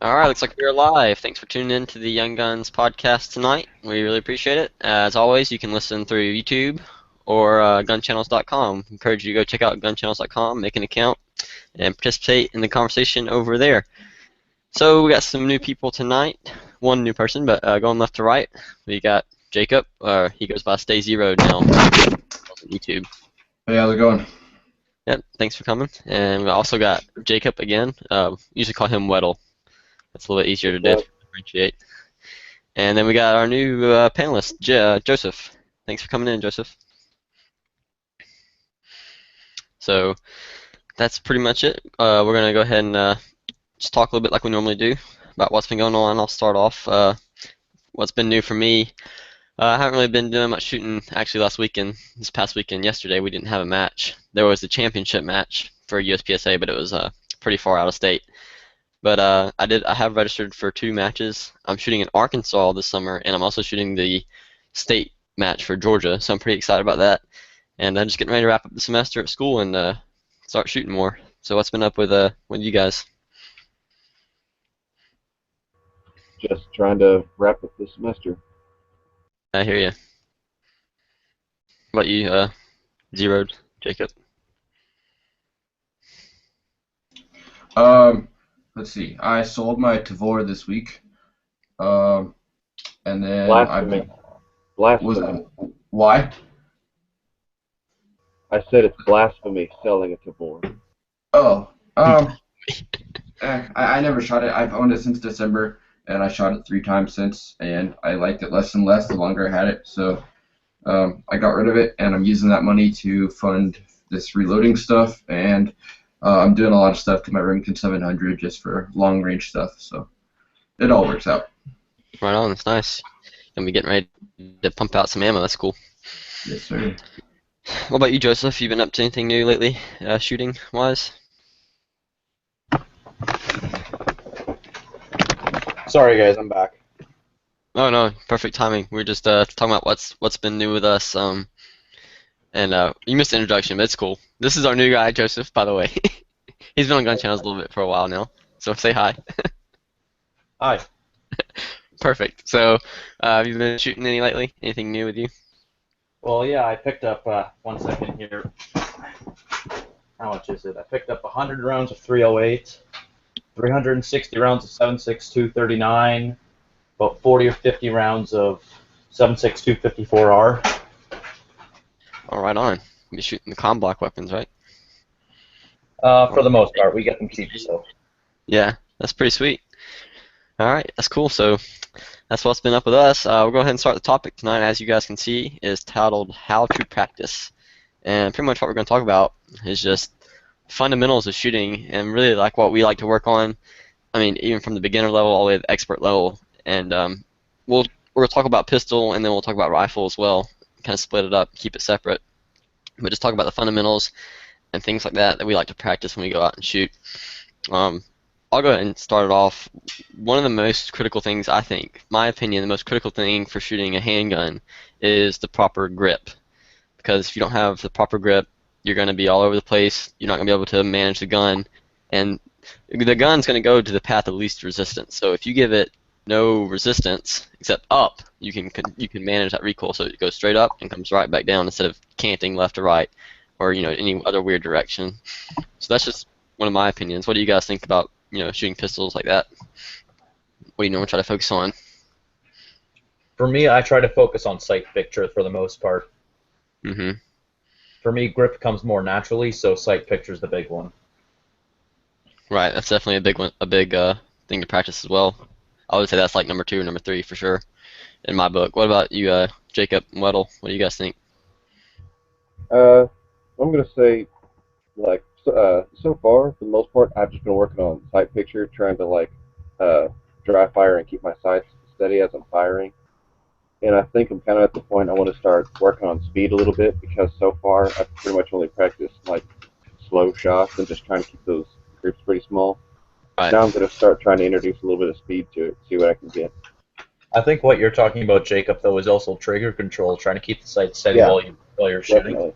All right, looks like we're live. Thanks for tuning in to the Young Guns podcast tonight. We really appreciate it. As always, you can listen through YouTube or gunchannels.com. Encourage you to go check out gunchannels.com, make an account, and participate in the conversation over there. So we got some new people tonight. One new person, but going left to right, we got Jacob. He goes by Stay Zero now on YouTube. Hey, how's it going? Yep, thanks for coming. And we also got Jacob again. Usually call him Weddle. That's a little bit easier to differentiate. And then we got our new panelist, Joseph. Thanks for coming in, Joseph. So that's pretty much it. We're going to go ahead and just talk a little bit like we normally do about what's been going on. I'll start off. What's been new for me. I haven't really been doing much shooting. Actually, this past weekend, yesterday, we didn't have a match. There was the championship match for USPSA, but it was pretty far out of state. But I have registered for 2 matches. I'm shooting in Arkansas this summer, and I'm also shooting the state match for Georgia, so I'm pretty excited about that. And I'm just getting ready to wrap up the semester at school and start shooting more. So what's been up with you guys? Just trying to wrap up the semester. I hear you. What about you, Zeroed, Jacob? Let's see. I sold my Tavor this week. And then Blasphemy. Blasphemy. Why? I said it's blasphemy selling a Tavor. Oh, I never shot it. I've owned it since December, and I shot it 3 times since, and I liked it less and less the longer I had it. So I got rid of it, and I'm using that money to fund this reloading stuff, and I'm doing a lot of stuff to my Remington 700 just for long range stuff. So it all works out. Right on, that's nice. And we getting ready to pump out some ammo. That's cool. Yes, sir. What about you, Joseph? You been up to anything new lately, shooting wise? Sorry guys, I'm back. Oh no, perfect timing. We are just talking about what's been new with us. And you missed the introduction, but it's cool. This is our new guy, Joseph, by the way. He's been on Gun Channels a little bit for a while now, so say hi. Hi. Perfect. So, have you been shooting any lately? Anything new with you? Well, yeah, I picked up, 1 second here. How much is it? I picked up 100 rounds of 308, 360 rounds of 7.62 39, about 40 or 50 rounds of 7.62 54R. Oh, right on. You're shooting the comm block weapons, right? For the most part, we get them cheap, so. Yeah, that's pretty sweet. All right, that's cool. So that's what's been up with us. We'll go ahead and start the topic tonight. As you guys can see, is titled "How to Practice," and pretty much what we're going to talk about is just fundamentals of shooting, and really like what we like to work on. I mean, even from the beginner level all the way to the expert level. And we're going to talk about pistol, and then we'll talk about rifle as well. Kind of split it up, keep it separate, but just talk about the fundamentals and things like that we like to practice when we go out and shoot. I'll go ahead and start it off. One of the most critical things, I think, my opinion, the most critical thing for shooting a handgun is the proper grip. Because if you don't have the proper grip, you're going to be all over the place. You're not going to be able to manage the gun, and the gun's going to go to the path of least resistance. So if you give it no resistance except up, you can manage that recoil, so it goes straight up and comes right back down instead of canting left to right or any other weird direction. So that's just one of my opinions. What do you guys think about shooting pistols like that? What do you normally try to focus on? For me, I try to focus on sight picture for the most part. Mm-hmm. For me, grip comes more naturally, so sight picture is the big one. Right, that's definitely a big one, a big thing to practice as well. I would say that's like number 2 or number 3 for sure in my book. What about you, Jacob and Weddle? What do you guys think? I'm gonna say, like, so far, for the most part, I've just been working on sight picture, trying to dry fire and keep my sights steady as I'm firing. And I think I'm kind of at the point I want to start working on speed a little bit, because so far I've pretty much only practiced like slow shots and just trying to keep those grips pretty small. Right. Now I'm going to start trying to introduce a little bit of speed to it, see what I can get. I think what you're talking about, Jacob, though, is also trigger control, trying to keep the sight steady Yeah. while you're shooting. Definitely.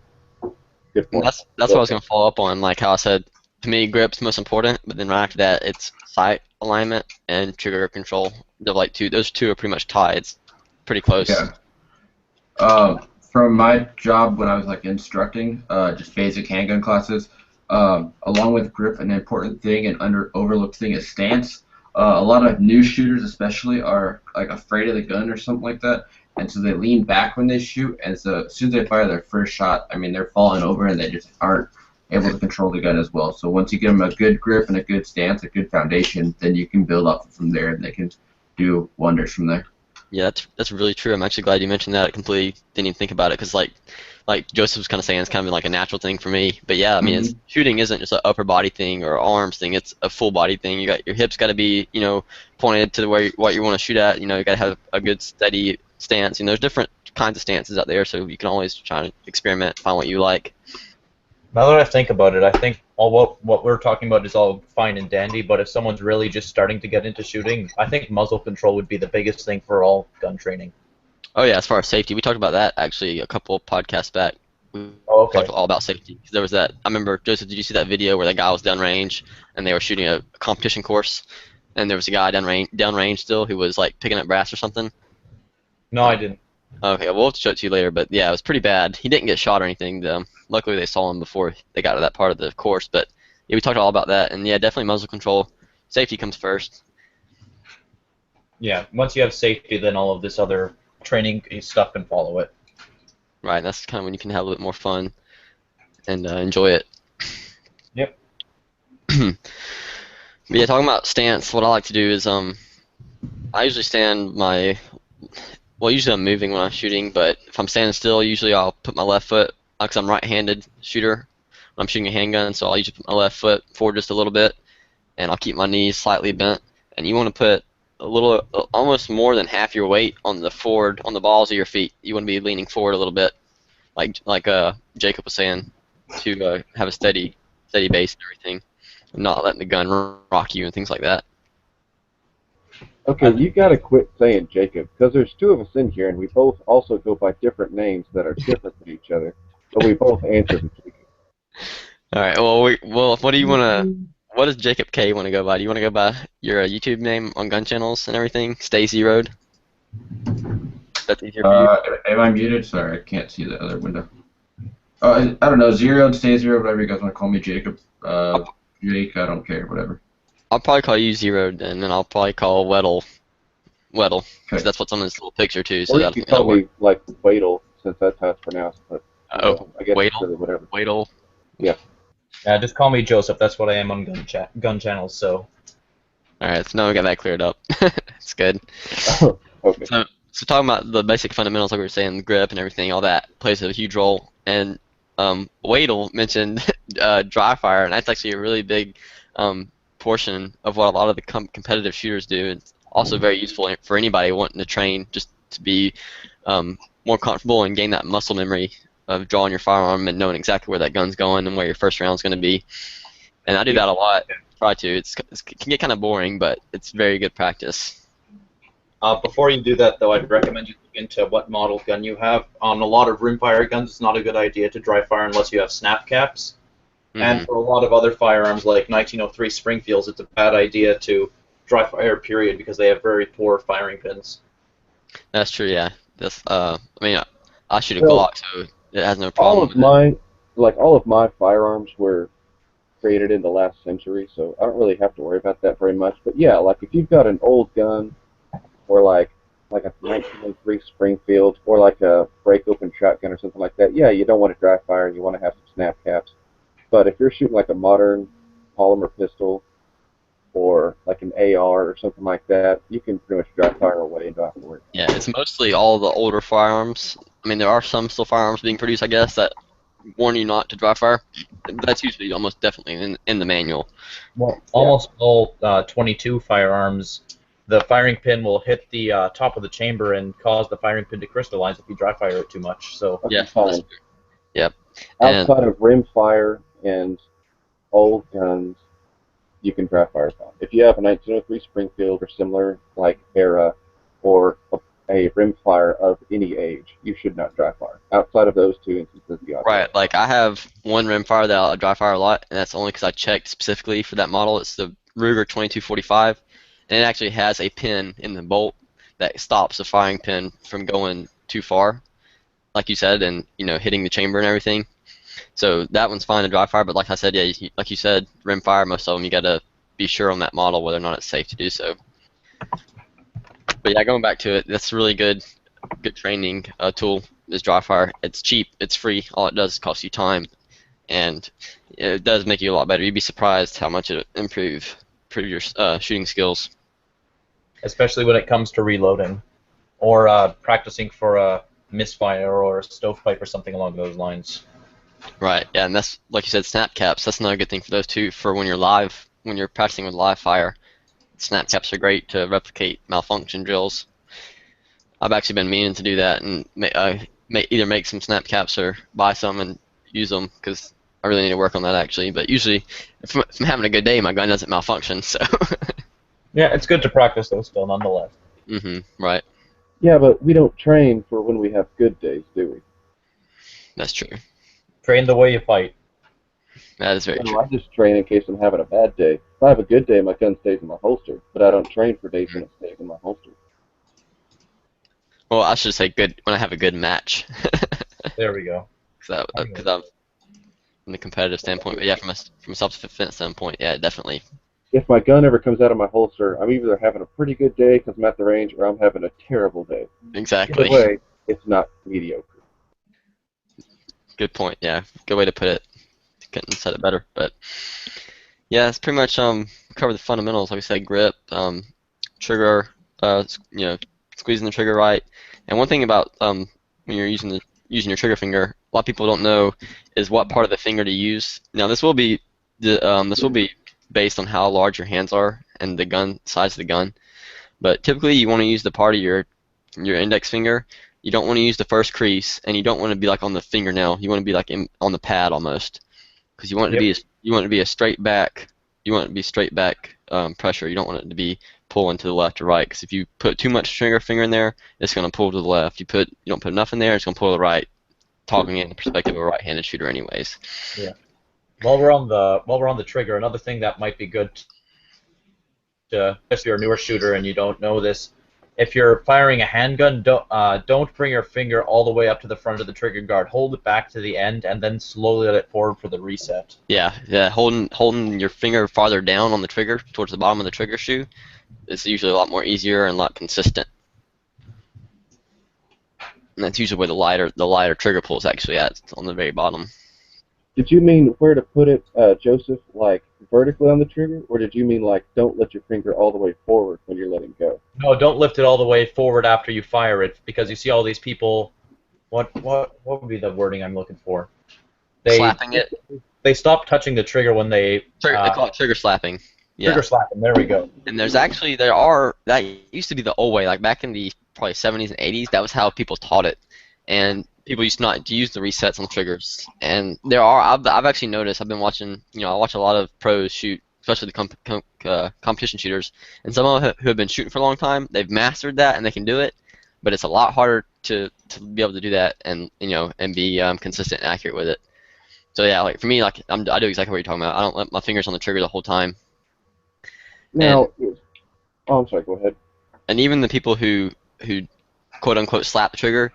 Good point. That's what I was going to follow up on, like how I said, to me, grip's most important, but then right after that, it's sight alignment and trigger control. They're like those two are pretty much tied. It's pretty close. Yeah. From my job when I was like instructing, just basic handgun classes, along with grip, an important thing and overlooked thing is stance. A lot of new shooters, especially, are like afraid of the gun or something like that, and so they lean back when they shoot. And so as soon as they fire their first shot, I mean, they're falling over and they just aren't able to control the gun as well. So once you give them a good grip and a good stance, a good foundation, then you can build up from there, and they can do wonders from there. Yeah, that's really true. I'm actually glad you mentioned that. I completely didn't even think about it because like Joseph was kind of saying, it's kind of like a natural thing for me. But yeah, I mean, shooting isn't just an upper body thing or arms thing. It's a full body thing. You got your hips got to be pointed to what you want to shoot at. You got to have a good steady stance. There's different kinds of stances out there, so you can always try to experiment, find what you like. Now that I think about it, I think all what we're talking about is all fine and dandy, but if someone's really just starting to get into shooting, I think muzzle control would be the biggest thing for all gun training. Oh yeah, as far as safety, we talked about that actually a couple podcasts back. We okay. talked all about safety. There was that. I remember, Joseph, did you see that video where that guy was downrange and they were shooting a competition course, and there was a guy downrange still who was like picking up brass or something? No, I didn't. Okay, well, we'll have to show it to you later, but yeah, it was pretty bad. He didn't get shot or anything, though. Luckily, they saw him before they got to that part of the course, but yeah, we talked all about that, and yeah, definitely muzzle control. Safety comes first. Yeah, once you have safety, then all of this other training stuff can follow it. Right, that's kind of when you can have a little bit more fun and enjoy it. Yep. But yeah, talking about stance, what I like to do is I usually stand usually I'm moving when I'm shooting, but if I'm standing still, usually I'll put my left foot, because I'm right-handed shooter when I'm shooting a handgun, so I'll usually put my left foot forward just a little bit, and I'll keep my knees slightly bent. And you want to put almost more than half your weight on the balls of your feet. You want to be leaning forward a little bit, like Jacob was saying, to have a steady base and everything, and not letting the gun rock you and things like that. Okay, you gotta quit saying Jacob, because there's two of us in here, and we both also go by different names that are different than each other, but we both answer to Jacob. All right. Well, what do you want to? What does Jacob K want to go by? Do you want to go by your YouTube name on gun channels and everything? Stay Zeroed. That's easier for you. Am I muted? Sorry, I can't see the other window. I don't know. Zeroed, Stay Zeroed, whatever you guys want to call me, Jacob. Jake, I don't care, whatever. I'll probably call you Zeroed, and then I'll probably call Weddle. Okay. Because that's what's on this little picture too. So Or you can call me, like, Wadle, since that's how it's pronounced, but I guess Wadle. it's really whatever. Weddle. Yeah. Just call me Joseph. That's what I am on gun channels. So. All right. So now we got that cleared up. It's good. Okay. So talking about the basic fundamentals, like we were saying, the grip and everything, all that plays a huge role. And Wadle mentioned dry fire, and that's actually a really big portion of what a lot of the competitive shooters do. It's also very useful for anybody wanting to train just to be more comfortable and gain that muscle memory of drawing your firearm and knowing exactly where that gun's going and where your first round's going to be. And I do that a lot. Try to. It can get kind of boring, but it's very good practice. Before you do that, though, I'd recommend you look into what model gun you have. On a lot of rimfire guns, it's not a good idea to dry fire unless you have snap caps. Mm-hmm. And for a lot of other firearms, like 1903 Springfields, it's a bad idea to dry fire, period, because they have very poor firing pins. That's true, yeah. I shoot a Glock, so it has no problem. All of my firearms were created in the last century, so I don't really have to worry about that very much. But yeah, like if you've got an old gun, or like a 1903 Springfield, or like a break-open shotgun or something like that, yeah, you don't want to dry fire, you want to have some snap caps. But if you're shooting like a modern polymer pistol, or like an AR or something like that, you can pretty much dry fire away and don't have to worry. Yeah, it's mostly all the older firearms. I mean, there are some still firearms being produced, I guess, that warn you not to dry fire. That's usually almost definitely in the manual. Well, almost all 22 firearms, the firing pin will hit the top of the chamber and cause the firing pin to crystallize if you dry fire it too much. So yeah, fine. Yep. Outside of rimfire and old guns, you can dry fire fine. If you have a 1903 Springfield or similar like era, or a rimfire of any age, you should not dry fire. Outside of those two instances, you ought to. Right, like I have one rimfire that I dry fire a lot, and that's only because I checked specifically for that model. It's the Ruger 2245, and it actually has a pin in the bolt that stops the firing pin from going too far, like you said, and hitting the chamber and everything. So that one's fine to dry fire, but like I said, yeah, like you said, rim fire, most of them you gotta be sure on that model whether or not it's safe to do so. But yeah, going back to it, that's a really good training tool is dry fire. It's cheap, it's free. All it does is cost you time, and it does make you a lot better. You'd be surprised how much it improve your shooting skills. Especially when it comes to reloading, or practicing for a misfire or a stovepipe or something along those lines. Right. Yeah, and that's like you said, snap caps. That's another good thing for those too. For when you're practicing with live fire, snap caps are great to replicate malfunction drills. I've actually been meaning to do that and either make some snap caps or buy some and use them because I really need to work on that actually. But usually, if I'm having a good day, my gun doesn't malfunction. So. Yeah, it's good to practice those still, nonetheless. Right. Yeah, but we don't train for when we have good days, do we? That's true. Train the way you fight. That is very No, true. I just train in case I'm having a bad day. If I have a good day, my gun stays in my holster, but I don't train for days when it stays in my holster. Well, I should say good when I have a good match. There we go. Because I'm from the competitive standpoint, but yeah, from a self-defense standpoint, yeah, definitely. If my gun ever comes out of my holster, I'm either having a pretty good day because I'm at the range, or I'm having a terrible day. Exactly. Either way, it's not mediocre. Good point. Yeah, good way to put it. Couldn't have said it better, but yeah, it's pretty much cover the fundamentals. Like I said, grip, trigger, squeezing the trigger right. And one thing about when you're using your trigger finger, a lot of people don't know is what part of the finger to use. Now this will be based on how large your hands are and the gun size of the gun. But typically you want to use the part of your index finger. You don't want to use the first crease, and you don't want to be like on the fingernail. You want to be like on the pad almost, because you want it to be a straight back. You want it to be straight back pressure. You don't want it to be pulling to the left or right. Because if you put too much trigger finger in there, it's going to pull to the left. You don't put enough in there, it's going to pull to the right. Talking in the perspective of a right-handed shooter, anyways. Yeah. While we're on the trigger, another thing that might be good, if you're a newer shooter and you don't know this, if you're firing a handgun, don't bring your finger all the way up to the front of the trigger guard. Hold it back to the end, and then slowly let it forward for the reset. Yeah. Holding your finger farther down on the trigger, towards the bottom of the trigger shoe, is usually a lot more easier and a lot consistent. And that's usually where the lighter trigger pull is actually at, on the very bottom. Did you mean where to put it, Joseph, like vertically on the trigger, or did you mean like don't let your finger all the way forward when you're letting go? No, don't lift it all the way forward after you fire it, because you see all these people. What would be the wording I'm looking for? Slapping it. They stop touching the trigger when they. They call it trigger slapping. Yeah. Trigger slapping. There we go. And that used to be the old way, like back in the probably 70s and 80s. That was how people taught it, and people used not to use the resets on the triggers. And I've actually noticed. I've been watching. I watch a lot of pros shoot, especially the competition shooters, and some of them who have been shooting for a long time. They've mastered that and they can do it, but it's a lot harder to be able to do that and be consistent and accurate with it. So yeah, like for me, like I do exactly what you're talking about. I don't let my fingers on the trigger the whole time. Now, I'm sorry. Go ahead. And even the people who quote unquote slap the trigger,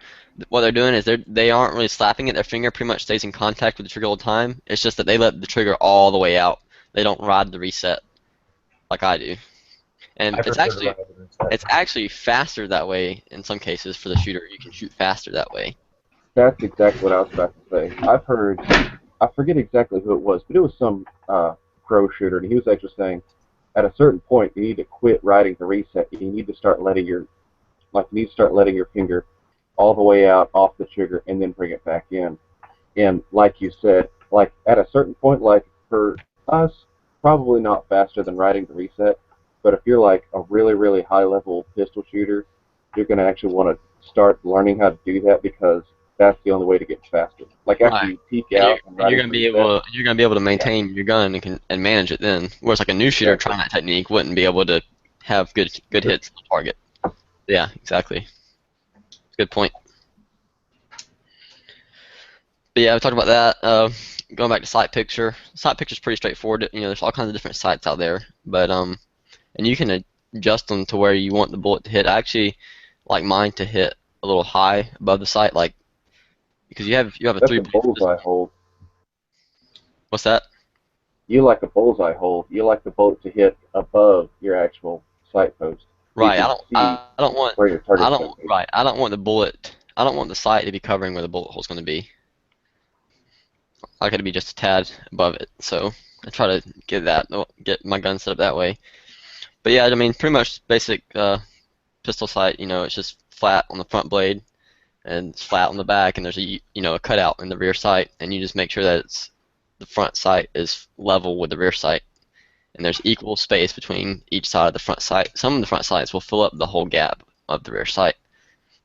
what they're doing is they aren't really slapping it. Their finger pretty much stays in contact with the trigger all the time. It's just that they let the trigger all the way out. They don't ride the reset like I do. And it's actually faster that way in some cases for the shooter. You can shoot faster that way. That's exactly what I was about to say. I've heard, I forget exactly who it was, but it was some pro shooter, and he was actually saying, at a certain point, you need to quit riding the reset. You need to start letting your finger all the way out off the trigger and then bring it back in. And like you said, like at a certain point, like for us, probably not faster than riding the reset. But if you're like a really, really high level pistol shooter, you're going to actually want to start learning how to do that, because that's the only way to get faster. Like after you peek out, you're gonna be able to maintain your gun and manage it then. Whereas like a new shooter trying that technique wouldn't be able to have good hits on the target. Yeah, exactly. Good point. But yeah, we talked about that. Going back to sight picture. Sight picture is pretty straightforward. There's all kinds of different sights out there, but and you can adjust them to where you want the bullet to hit. I actually like mine to hit a little high above the sight, like because you have a That's three. a bullseye hold. What's that? You like a bullseye hold. You like the bullet to hit above your actual sight post. So you Right. can see I don't want. where your I target's going don't. to be. Right. I don't want the bullet. I don't want the sight to be covering where the bullet hole's going to be. I got to be just a tad above it. So I try to get my gun set up that way. But yeah, I mean, pretty much basic pistol sight. It's just flat on the front blade and it's flat on the back, and there's a cutout in the rear sight, and you just make sure that the front sight is level with the rear sight, and there's equal space between each side of the front sight. Some of the front sights will fill up the whole gap of the rear sight.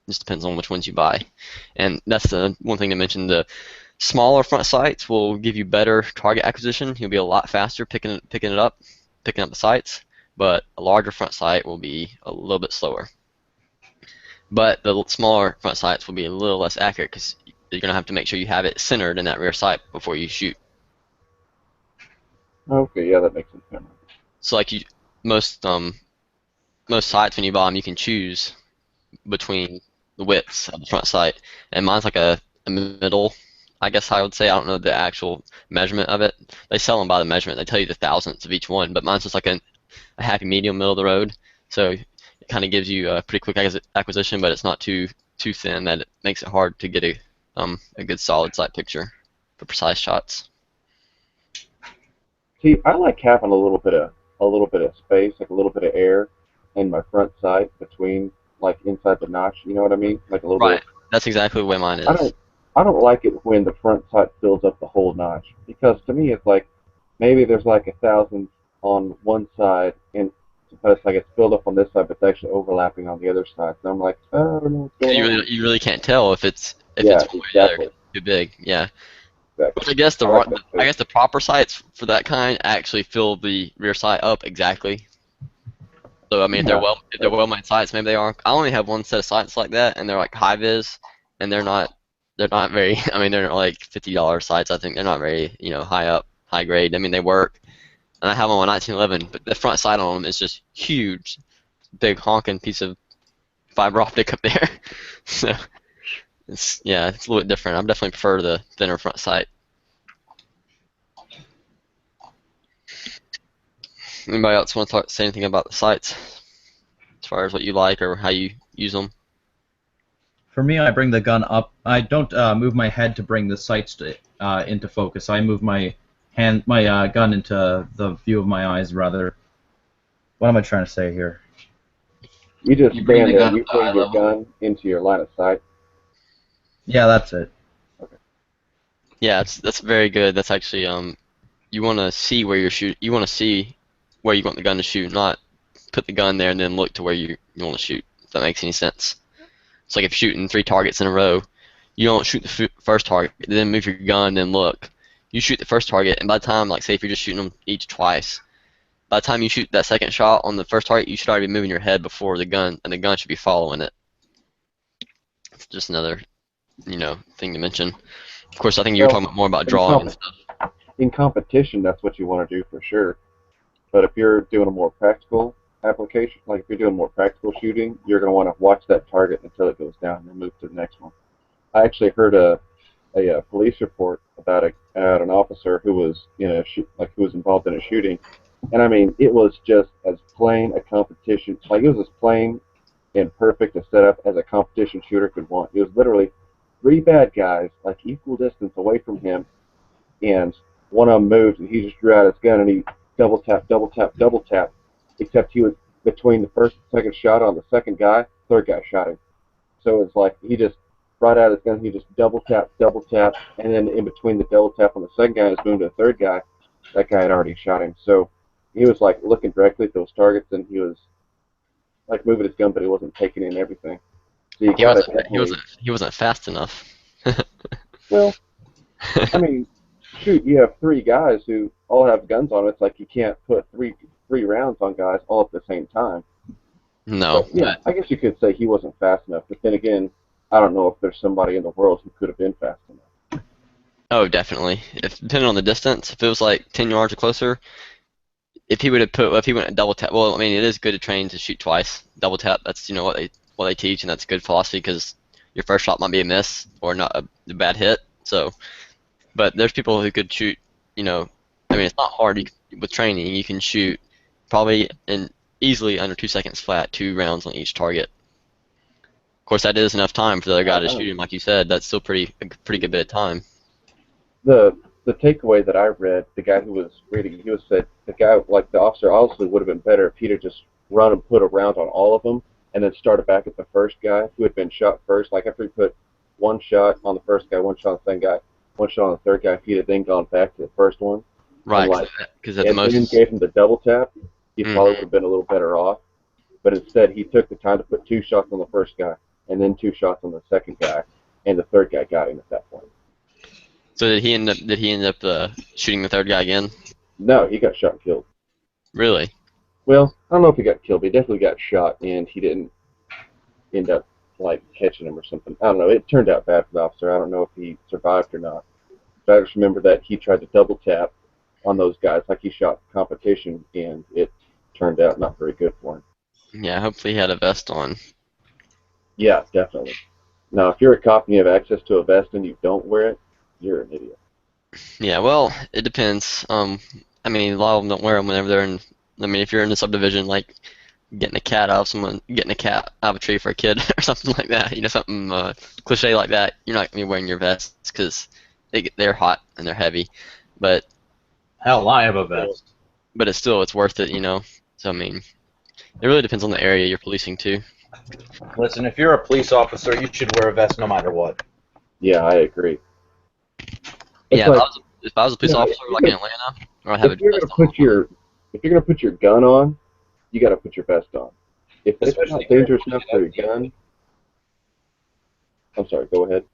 It just depends on which ones you buy, and that's the one thing to mention. The smaller front sights will give you better target acquisition. You'll be a lot faster picking up the sights, but a larger front sight will be a little bit slower. But the smaller front sights will be a little less accurate because you're going to have to make sure you have it centered in that rear sight before you shoot. Okay, yeah, that makes sense. So like most sights when you buy them, you can choose between the widths of the front sight, and mine's like a middle. I guess I would say. I don't know the actual measurement of it. They sell them by the measurement. They tell you the thousandths of each one, but mine's just like a happy medium, middle of the road. So it kind of gives you a pretty quick acquisition, but it's not too thin that it makes it hard to get a good solid sight picture for precise shots. See, I like having a little bit of space, like a little bit of air in my front sight between, like inside the notch. You know what I mean? Like a little Right. bit. That's exactly the way mine I is. don't I don't like it when the front sight fills up the whole notch because to me it's like maybe there's like 1,000 on one side and it's like it's filled up on this side but it's actually overlapping on the other side. And I'm like, oh, I don't know what's going on. You really can't tell if it's Yeah, one way or the other. exactly. It's too big. Yeah. Exactly. But I guess I like that space. the proper sights for that kind actually fill the rear sight up exactly. So I mean, Yeah. if they're well made sights, maybe they are. I only have one set of sights like that, and they're like high vis, and they're not very. I mean, they're like $50 sights. I think they're not very high grade. I mean, they work, and I have them on 1911, but the front sight on them is just huge, big honking piece of fiber optic up there. So it's a little bit different. I definitely prefer the thinner front sight. Anybody else want to say anything about the sights, as far as what you like or how you use them? For me, I bring the gun up. I don't move my head to bring the sights into focus. I move my gun into the view of my eyes, rather. What am I trying to say here? You just You bring stand the there gun and you up to eye bring your level. gun into your line of sight. Yeah, that's it. Yeah, that's very good. That's actually you want to see where you're shoot. You want to see where you want the gun to shoot, not put the gun there and then look to where you want to shoot. If that makes any sense. It's like if you're shooting 3 targets in a row, you don't shoot the first target, then move your gun, then look. You shoot the first target, and by the time, like say if you're just shooting them each twice, by the time you shoot that second shot on the first target, you should already be moving your head before the gun, and the gun should be following it. It's just another, thing to mention. Of course, I think you were Well, talking more about in, drawing and comp- stuff. in competition, that's what you want to do for sure. But if you're doing a more practical application, like if you're doing more practical shooting, you're going to want to watch that target until it goes down and then move to the next one. I actually heard a police report about an officer who was who was involved in a shooting, and I mean it was just as plain a competition, like it was as plain and perfect a setup as a competition shooter could want. It was literally 3 bad guys like equal distance away from him, and one of them moved and he just drew out his gun and he double tap, double tap, double tap, except he was between the first and second shot on the second guy, third guy shot him. So it's like he just brought out his gun, he just double tap, and then in between the double tap on the second guy and his boom to the third guy, that guy had already shot him. So he was like looking directly at those targets and he was like moving his gun, but he wasn't taking in everything. So you He gotta wasn't definitely, he wasn't fast enough. well, I mean, shoot, you have 3 guys who all have guns on them. It's like you can't put three rounds on guys all at the same time. No, So yeah, I guess you could say he wasn't fast enough. But then again, I don't know if there's somebody in the world who could have been fast enough. oh, definitely. If depending on the distance, if it was like 10 yards or closer, if he would have put, if he went a double tap, well, I mean, it is good to train to shoot twice. Double tap, that's what they teach, and that's good philosophy because your first shot might be a miss or not a bad hit. So, but there's people who could shoot, I mean, it's not hard. With training, you can shoot probably in easily under 2 seconds flat, 2 rounds on each target. Of course, that is enough time for the other guy to shoot him, like you said. That's still a pretty good bit of time. The takeaway that I read, the guy who was reading, he was said the guy, like the officer, honestly would have been better if he'd have just run and put a round on all of them, and then started back at the first guy who had been shot first. Like after he put one shot on the first guy, one shot on the second guy, one shot on the third guy, if he'd have then gone back to the first one, Right, because at the most, then gave him the double tap, he probably would have been a little better off. But instead, he took the time to put 2 shots on the first guy, and then 2 shots on the second guy, and the third guy got him at that point. So did he end up shooting the third guy again? No, he got shot and killed. Really? Well, I don't know if he got killed, but he definitely got shot, and he didn't end up like catching him or something. I don't know. It turned out bad for the officer. I don't know if he survived or not. But I just remember that he tried to double tap on those guys like he shot competition, and it turned out not very good for him. Yeah, hopefully he had a vest on. Yeah, definitely. Now, if you're a cop and you have access to a vest and you don't wear it, you're an idiot. Yeah, well, it depends. I mean, a lot of them don't wear them whenever they're in. I mean, if you're in the subdivision, like getting a cat out of a tree for a kid or something like that, something cliche like that, you're not gonna be wearing your vests because they're hot and they're heavy. But Hell, I have a vest. But it's worth it, So I mean, it really depends on the area you're policing too. Listen, if you're a police officer, you should wear a vest no matter what. Yeah, I agree. Yeah, like, if I was a police officer like in Atlanta, I'd have if you're gonna put your gun on, you got to put your vest on. If it's not dangerous enough for your gun, I'm sorry. Go ahead.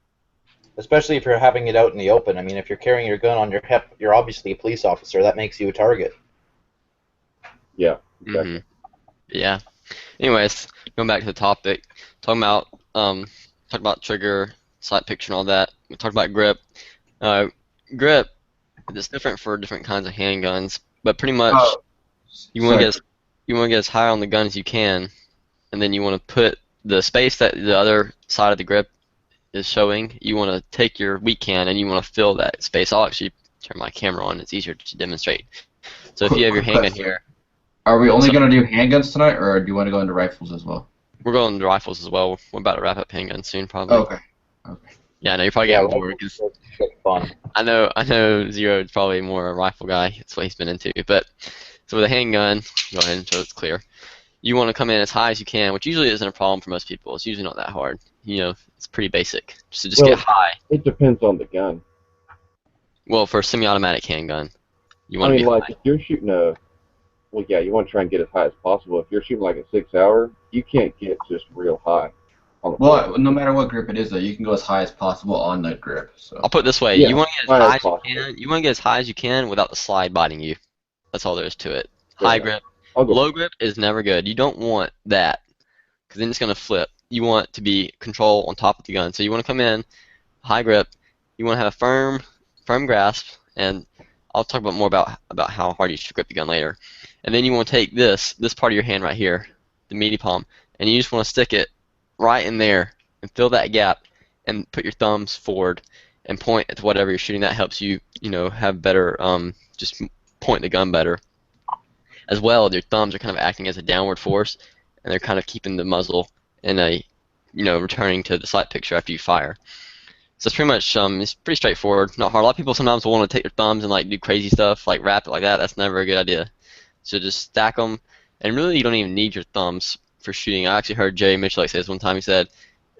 Especially if you're having it out in the open. I mean, if you're carrying your gun on your hip, you're obviously a police officer. That makes you a target. Yeah. Exactly. Mm-hmm. Yeah. Anyways, going back to the topic, talking about trigger, sight picture, and all that. We talked about grip. Grip is different for different kinds of handguns, but pretty much you want to get as high on the gun as you can, and then you want to put the space that the other side of the grip is showing. You want to take your weak hand and you want to fill that space. I'll actually turn my camera on. It's easier to demonstrate. So if you have your handgun here. Are we only going to do handguns tonight, or do you want to go into rifles as well? We're going into rifles as well. We're about to wrap up handguns soon, probably. Okay. Yeah, I know you're probably getting bored because fun. I know Zero is probably more a rifle guy. That's what he's been into. But so with a handgun, go ahead and show it's clear. You want to come in as high as you can, which usually isn't a problem for most people. It's usually not that hard. It's pretty basic. Just get high. It depends on the gun. Well, for a semi-automatic handgun, you want to be high. If you're shooting well, yeah, you want to try and get as high as possible. If you're shooting like a 6-hour, you can't get just real high. Well, no matter what grip it is, though, you can go as high as possible on that grip. So I'll put it this way: yeah, you want to get as high as you can. You want to get as high as you can without the slide biting you. That's all there is to it. High grip, low grip is never good. You don't want that because then it's gonna flip. You want to be control on top of the gun. So you want to come in high grip. You want to have a firm grasp, and I'll talk more about how hard you should grip the gun later. And then you want to take this part of your hand right here, the meaty palm, and you just want to stick it right in there and fill that gap and put your thumbs forward and point at whatever you're shooting. That helps you, have better, just point the gun better. As well, your thumbs are kind of acting as a downward force, and they're kind of keeping the muzzle in a, returning to the sight picture after you fire. So it's pretty much, it's pretty straightforward, not hard. A lot of people sometimes will want to take their thumbs and like do crazy stuff, like wrap it like that. That's never a good idea. So just stack them, and really you don't even need your thumbs for shooting. I actually heard Jay Mitchell say this one time. He said,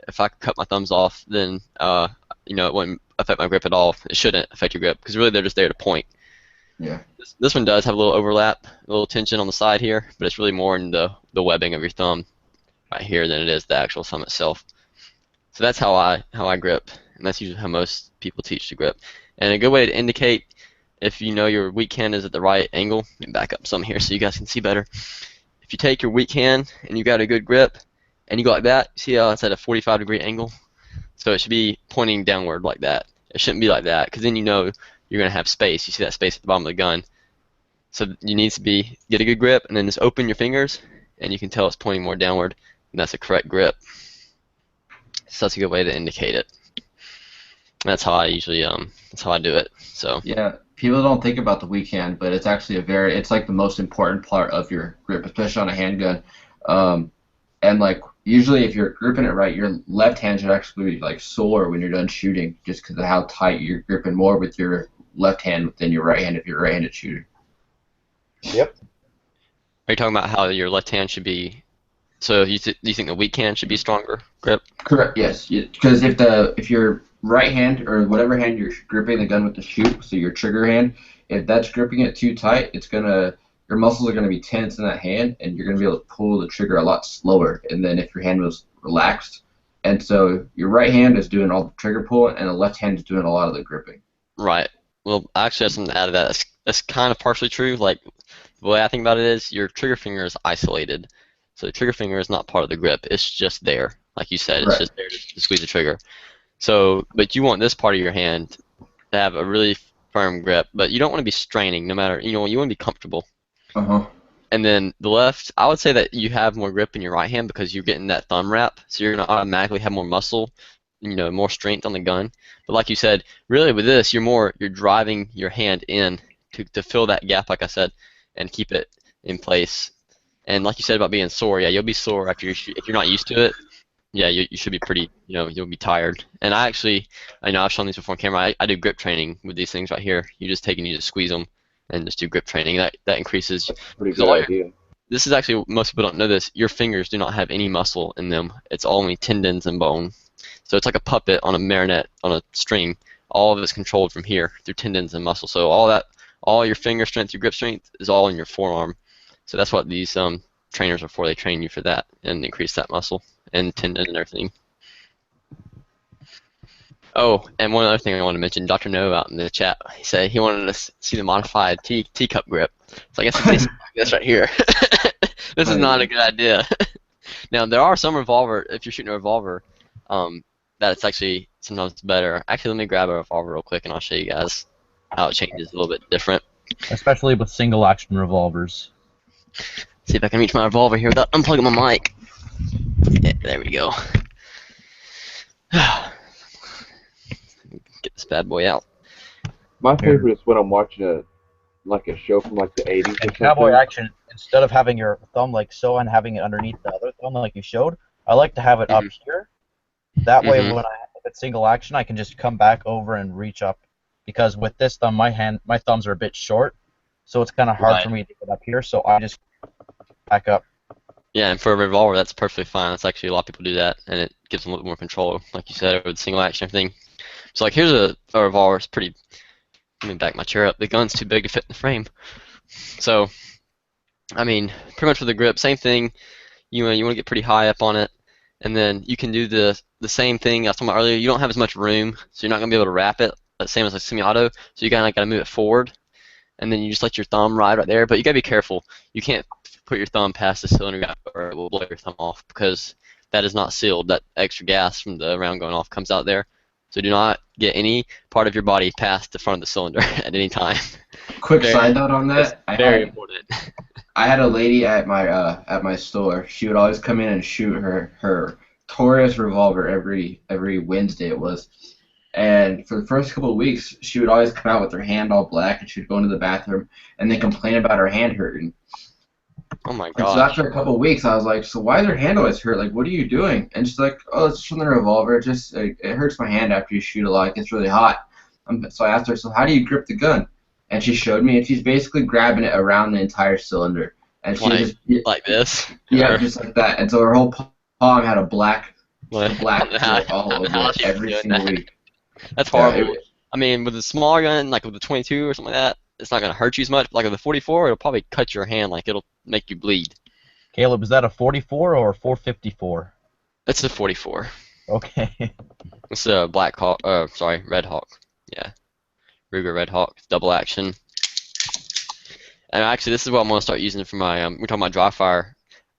if I cut my thumbs off, then it wouldn't affect my grip at all. It shouldn't affect your grip because really they're just there to point. Yeah. This one does have a little overlap, a little tension on the side here, but it's really more in the webbing of your thumb right here than it is the actual thumb itself. So that's how I grip, and that's usually how most people teach to grip. And a good way to indicate if you know your weak hand is at the right angle, let me back up some here so you guys can see better. If you take your weak hand and you got a good grip, and you go like that, see how it's at a 45-degree angle? So it should be pointing downward like that. It shouldn't be like that, because then you're going to have space. You see that space at the bottom of the gun. So you need to get a good grip, and then just open your fingers, and you can tell it's pointing more downward, and that's a correct grip. So that's a good way to indicate it. That's how I usually that's how I do it. So Yeah, people don't think about the weak hand, but it's actually it's like the most important part of your grip, especially on a handgun. And like usually if you're gripping it right, your left hand should actually be like sore when you're done shooting, just because of how tight you're gripping more with your left hand than your right hand if you're a right-handed shooter. Yep. are you talking about how your left hand should be? So you think the weak hand should be stronger grip? Correct. Yes, because if your right hand or whatever hand you're gripping the gun with the shoot, so your trigger hand, if that's gripping it too tight, your muscles are gonna be tense in that hand, and you're gonna be able to pull the trigger a lot slower. And then if your hand was relaxed, and so your right hand is doing all the trigger pulling, and the left hand is doing a lot of the gripping. Right. Well, I actually have something to add to that. That's kind of partially true. Like the way I think about it is your trigger finger is isolated. So the trigger finger is not part of the grip. It's just there. Like you said, it's Right. just there to squeeze the trigger. So, but you want this part of your hand to have a really firm grip, but you don't want to be straining no matter, you want to be comfortable. Uh-huh. And then the left, I would say that you have more grip in your right hand because you're getting that thumb wrap, so you're going to automatically have more muscle, more strength on the gun. But like you said, really with this, you're driving your hand in to fill that gap, like I said, and keep it in place. And like you said about being sore, yeah, you'll be sore after if you're not used to it. Yeah, you should be pretty, you'll be tired. And I've shown these before on camera. I do grip training with these things right here. You just squeeze them, and just do grip training. That increases. Pretty good idea. This is actually, most people don't know this. Your fingers do not have any muscle in them. It's only tendons and bone. So it's like a puppet on a marionette on a string. All of it's controlled from here through tendons and muscle. So all your finger strength, your grip strength is all in your forearm. So that's what these trainers are for. They train you for that and increase that muscle and tendon and everything. Oh, and one other thing I want to mention, Dr. No out in the chat, he said he wanted to see the modified teacup grip. So I guess it's basically like this right here. This is not a good idea. Now there are some revolver, if you're shooting a revolver, that it's actually sometimes better. Actually, let me grab a revolver real quick and I'll show you guys how it changes a little bit different. Especially with single action revolvers. See if I can reach my revolver here without unplugging my mic. Yeah, there we go. Get this bad boy out. My favorite is when I'm watching a show from like the 80s or In something. cowboy action, instead of having your thumb like so and having it underneath the other thumb like you showed, I like to have it up here. That way, Mhm. when I have it single action, I can just come back over and reach up. Because with this thumb, my thumbs are a bit short, so it's kind of hard for me to get up here. So I just back up. Yeah, and for a revolver, that's perfectly fine. That's actually a lot of people do that, and it gives them a little more control, like you said, over the single action and everything. So like here's a revolver. It's pretty. Let me back my chair up. The gun's too big to fit in the frame. So, I mean, pretty much with the grip, same thing. You want to get pretty high up on it, and then you can do the same thing I was talking about earlier. You don't have as much room, so you're not gonna be able to wrap it. Same as like semi-auto. So you kind of gotta move it forward, and then you just let your thumb ride right there. But you gotta be careful. You can't put your thumb past the cylinder gap or it will blow your thumb off because that is not sealed. That extra gas from the round going off comes out there. So do not get any part of your body past the front of the cylinder at any time. Quick side note on that. Very important. I had a lady at my store. She would always come in and shoot her Taurus revolver every Wednesday it was. And for the first couple of weeks, she would always come out with her hand all black, and she would go into the bathroom and then complain about her hand hurting. Oh my And so god. after a couple of weeks, I was like, "So why is her hand always hurt? Like, what are you doing?" And she's like, "Oh, it's from the revolver. It hurts my hand after you shoot a lot. It gets really hot." So I asked her, "So how do you grip the gun?" And she showed me, and she's basically grabbing it around the entire cylinder, and she Like this? yeah, Or- just like that. And so her whole palm had a black Like- mark all over How it she's every doing single that. week. That's Yeah, horrible. I mean, with a smaller gun, like with the 22 or something like that, it's not going to hurt you as much. Like with the 44, it'll probably cut your hand. Like it'll make you bleed. Caleb, is that a 44 or a 454? That's the 44. Okay. It's a Black Hawk. Red Hawk. Yeah, Ruger Red Hawk. Double action. And actually, this is what I'm gonna start using for my. We're talking about dry fire.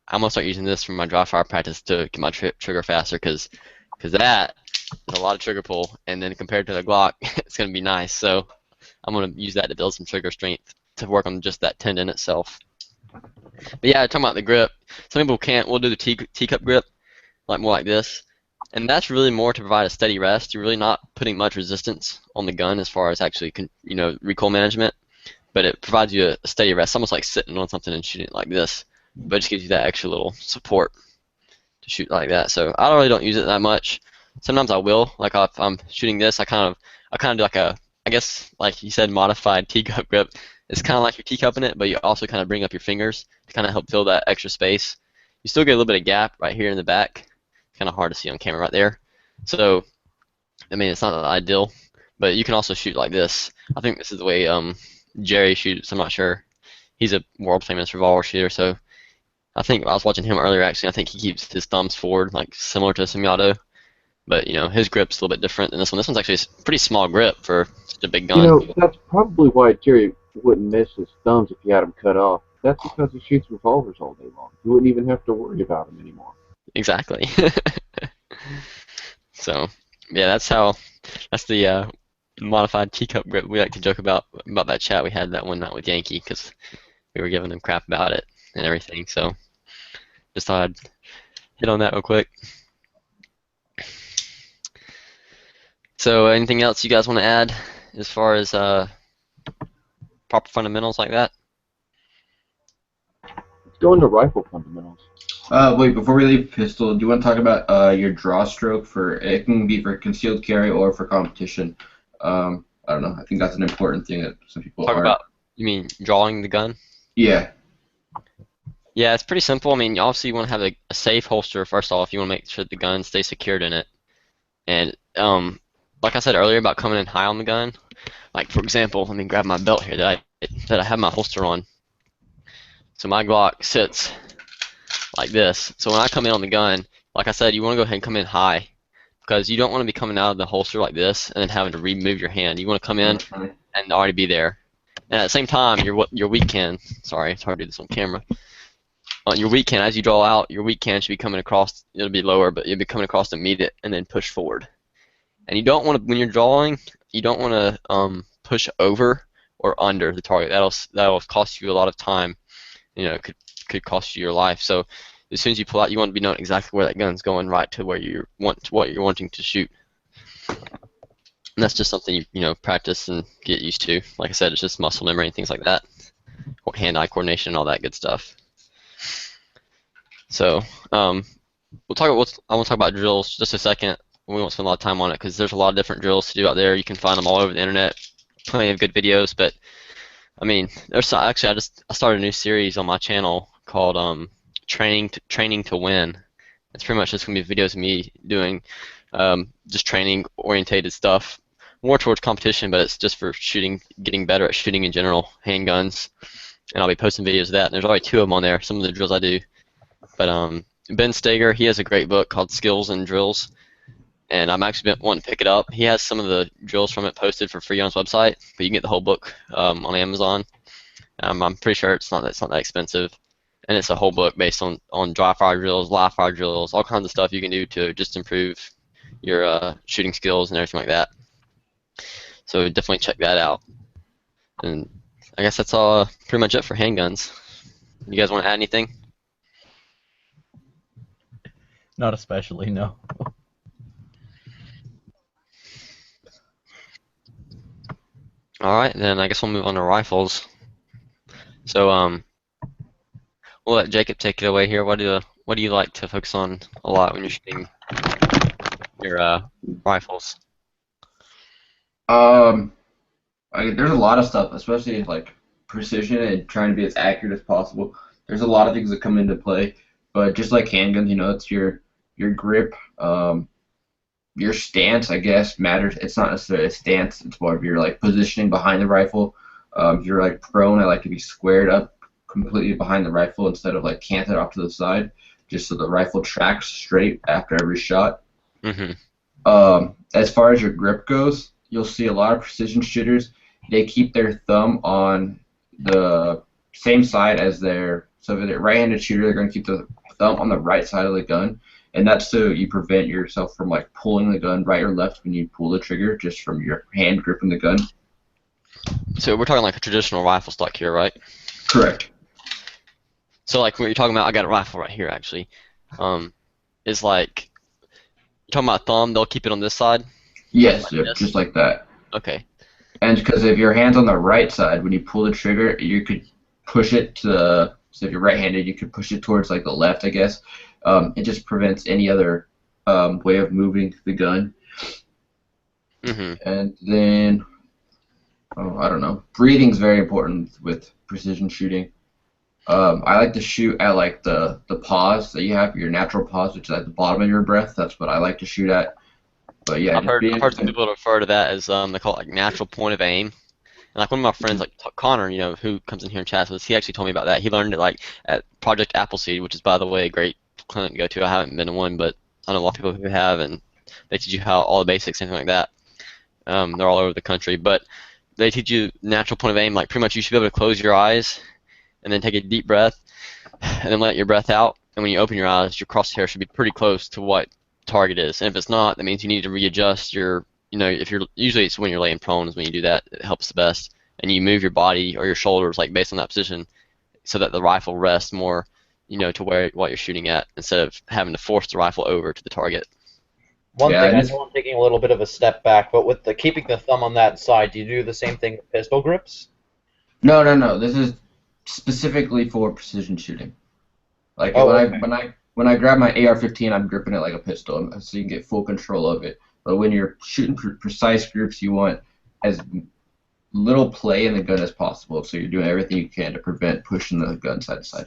I'm gonna start using this for my dry fire practice to get my trigger faster, because that is a lot of trigger pull, and then compared to the Glock, it's gonna be nice. So I'm gonna use that to build some trigger strength. to work on just that tendon itself. But yeah, talking about the grip, some people can't. We'll do the teacup grip, like more like this, and that's really more to provide a steady rest. You're really not putting much resistance on the gun as far as actually, recoil management, but it provides you a steady rest, almost like sitting on something and shooting it like this, but it just gives you that extra little support to shoot like that. So I really don't use it that much. Sometimes I will, like if I'm shooting this, I kind of do like I guess like you said, modified teacup grip. It's kind of like you're teacupping it, but you also kind of bring up your fingers to kind of help fill that extra space. You still get a little bit of gap right here in the back. It's kind of hard to see on camera right there. So, I mean, it's not ideal, but you can also shoot like this. I think this is the way Jerry shoots. I'm not sure. He's a world famous revolver shooter, so I think I was watching him earlier. Actually, I think he keeps his thumbs forward, like similar to Semiauto. But his grip's a little bit different than this one. This one's actually a pretty small grip for such a big gun. That's probably why Jerry wouldn't miss his thumbs if you had them cut off. That's because he shoots revolvers all day long. You wouldn't even have to worry about them anymore. Exactly. So, yeah, that's the modified teacup grip. We like to joke about that chat we had that one night with Yankee because we were giving him crap about it and everything. So, just thought I'd hit on that real quick. So, anything else you guys want to add as far as proper fundamentals like that? Let's go into rifle fundamentals. Wait, before we leave pistol, do you want to talk about your draw stroke it can be for concealed carry or for competition? I don't know. I think that's an important thing that some people talk about. You mean drawing the gun? Yeah. Yeah, it's pretty simple. I mean, obviously you want to have a safe holster first off. You want to make sure the gun stays secured in it. And like I said earlier about coming in high on the gun, like for example, let me grab my belt here that I have my holster on. So my Glock sits like this. So when I come in on the gun, like I said, you want to go ahead and come in high because you don't want to be coming out of the holster like this and then having to remove your hand. You want to come in and already be there. And at the same time, your weak hand, sorry, it's hard to do this on camera. On your weak hand, as you draw out, your weak hand should be coming across. It'll be lower, but you'll be coming across to meet it and then push forward. And you don't want to, when you're drawing, you don't want to push over or under the target. That'll cost you a lot of time. Could cost you your life. So as soon as you pull out, you want to be knowing exactly where that gun's going, right to where what you're wanting to shoot. And that's just something you practice and get used to. Like I said, it's just muscle memory and things like that, or hand-eye coordination and all that good stuff. So I want to talk about drills just a second. We won't spend a lot of time on it because there's a lot of different drills to do out there. You can find them all over the internet. Plenty of good videos, but I mean, actually I started a new series on my channel called Training to Win. It's pretty much just gonna be videos of me doing just training orientated stuff, more towards competition, but it's just for shooting, getting better at shooting in general, handguns, and I'll be posting videos of that. And there's already 2 of them on there, some of the drills I do. But Ben Steger, he has a great book called Skills and Drills, and I'm actually been wanting to pick it up. He has some of the drills from it posted for free on his website, but you can get the whole book on Amazon. I'm pretty sure it's not that expensive, and it's a whole book based on dry fire drills, live fire drills, all kinds of stuff you can do to just improve your shooting skills and everything like that. So definitely check that out. And I guess that's all pretty much it for handguns. You guys want to add anything? Not especially, no. All right, then I guess we'll move on to rifles. So we'll let Jacob take it away here. What do you like to focus on a lot when you're shooting your rifles? There's a lot of stuff, especially like precision and trying to be as accurate as possible. There's a lot of things that come into play, but just like handguns, it's your grip, your stance, I guess, matters. It's not necessarily a stance; it's more of your like positioning behind the rifle. If you're like prone, I like to be squared up completely behind the rifle instead of like canted off to the side, just so the rifle tracks straight after every shot. Mm-hmm. As far as your grip goes, you'll see a lot of precision shooters. They keep their thumb on the same side as so if they're a right-handed shooter, they're going to keep the thumb on the right side of the gun, and that's so you prevent yourself from like pulling the gun right or left when you pull the trigger, just from your hand gripping the gun. So we're talking like a traditional rifle stock here, right? Correct. So like what you're talking about, I got a rifle right here actually. Is like you're talking about thumb. They'll keep it on this side. Yes, Like yep, this. just like that. Okay. And because if your hand's on the right side, when you pull the trigger, you could push it to the. So if you're right-handed, you could push it towards like the left, I guess. It just prevents any other way of moving the gun. Mhm. And then, oh, I don't know. Breathing's very important with precision shooting. I like to shoot at like the pause that you have, your natural pause, which is at the bottom of your breath. That's what I like to shoot at. But yeah, just I've heard some people refer to that as they call it like natural point of aim. And like one of my friends, like Connor, who comes in here and chats with us, he actually told me about that. He learned it like at Project Appleseed, which is by the way a great clinic to go to. I haven't been to one, but I know a lot of people who have, and they teach you how all the basics, anything like that. They're all over the country, but they teach you natural point of aim. Like pretty much, you should be able to close your eyes and then take a deep breath, and then let your breath out. And when you open your eyes, your crosshair should be pretty close to what target is. And if it's not, that means you need to readjust your, if you're, usually it's when you're laying prone is when you do that. It helps the best. And you move your body or your shoulders like based on that position so that the rifle rests more, to where what you're shooting at instead of having to force the rifle over to the target. One Yeah, thing, I I just- know I'm taking a little bit of a step back, but with the keeping the thumb on that side, do you do the same thing with pistol grips? No. This is specifically for precision shooting. Like Oh, when okay. when I grab my AR-15, I'm gripping it like a pistol, so you can get full control of it. But when you're shooting precise groups, you want as little play in the gun as possible. So you're doing everything you can to prevent pushing the gun side to side.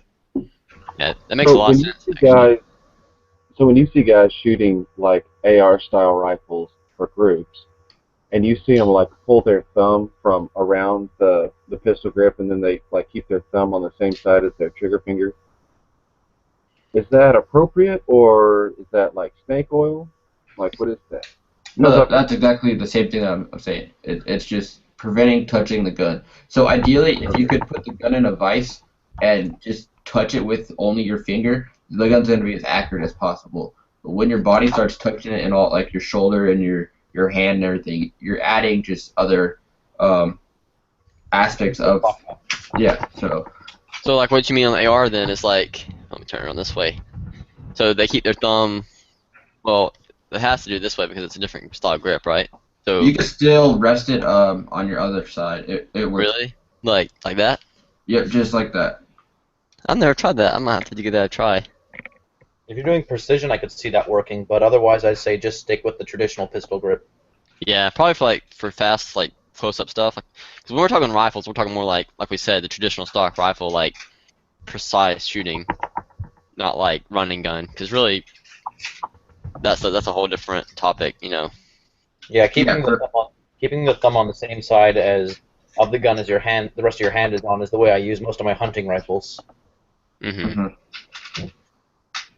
Yeah, that makes a lot of when you sense. see Actually. guys, so when you see guys shooting like AR style rifles for groups, and you see them like pull their thumb from around the pistol grip, and then they like keep their thumb on the same side as their trigger finger, is that appropriate or is that like snake oil? Like what is that? No, How's that? that's exactly the same thing I'm saying. It's just preventing touching the gun. So ideally, if you could put the gun in a vise and just touch it with only your finger, the gun's going to be as accurate as possible. But when your body starts touching it and all, like your shoulder and your hand and everything, you're adding just other aspects of, yeah. So like what you mean on the AR then is like, let me turn it around this way. So they keep their thumb, well, it has to do it this way because it's a different style grip, right? So You can still rest it on your other side. It works. really, like that? Yep, just like that. I've never tried that. I might have to give that a try. If you're doing precision, I could see that working, but otherwise, I'd say just stick with the traditional pistol grip. Yeah, probably for fast like close-up stuff. Because when we're talking rifles, we're talking more like we said, the traditional stock rifle, like precise shooting, not like running gun. Because really, that's a whole different topic, Yeah, keeping Yeah, keeping the thumb on the same side as of the gun as your hand, the rest of your hand is on, is the way I use most of my hunting rifles. Mm-hmm. Mhm.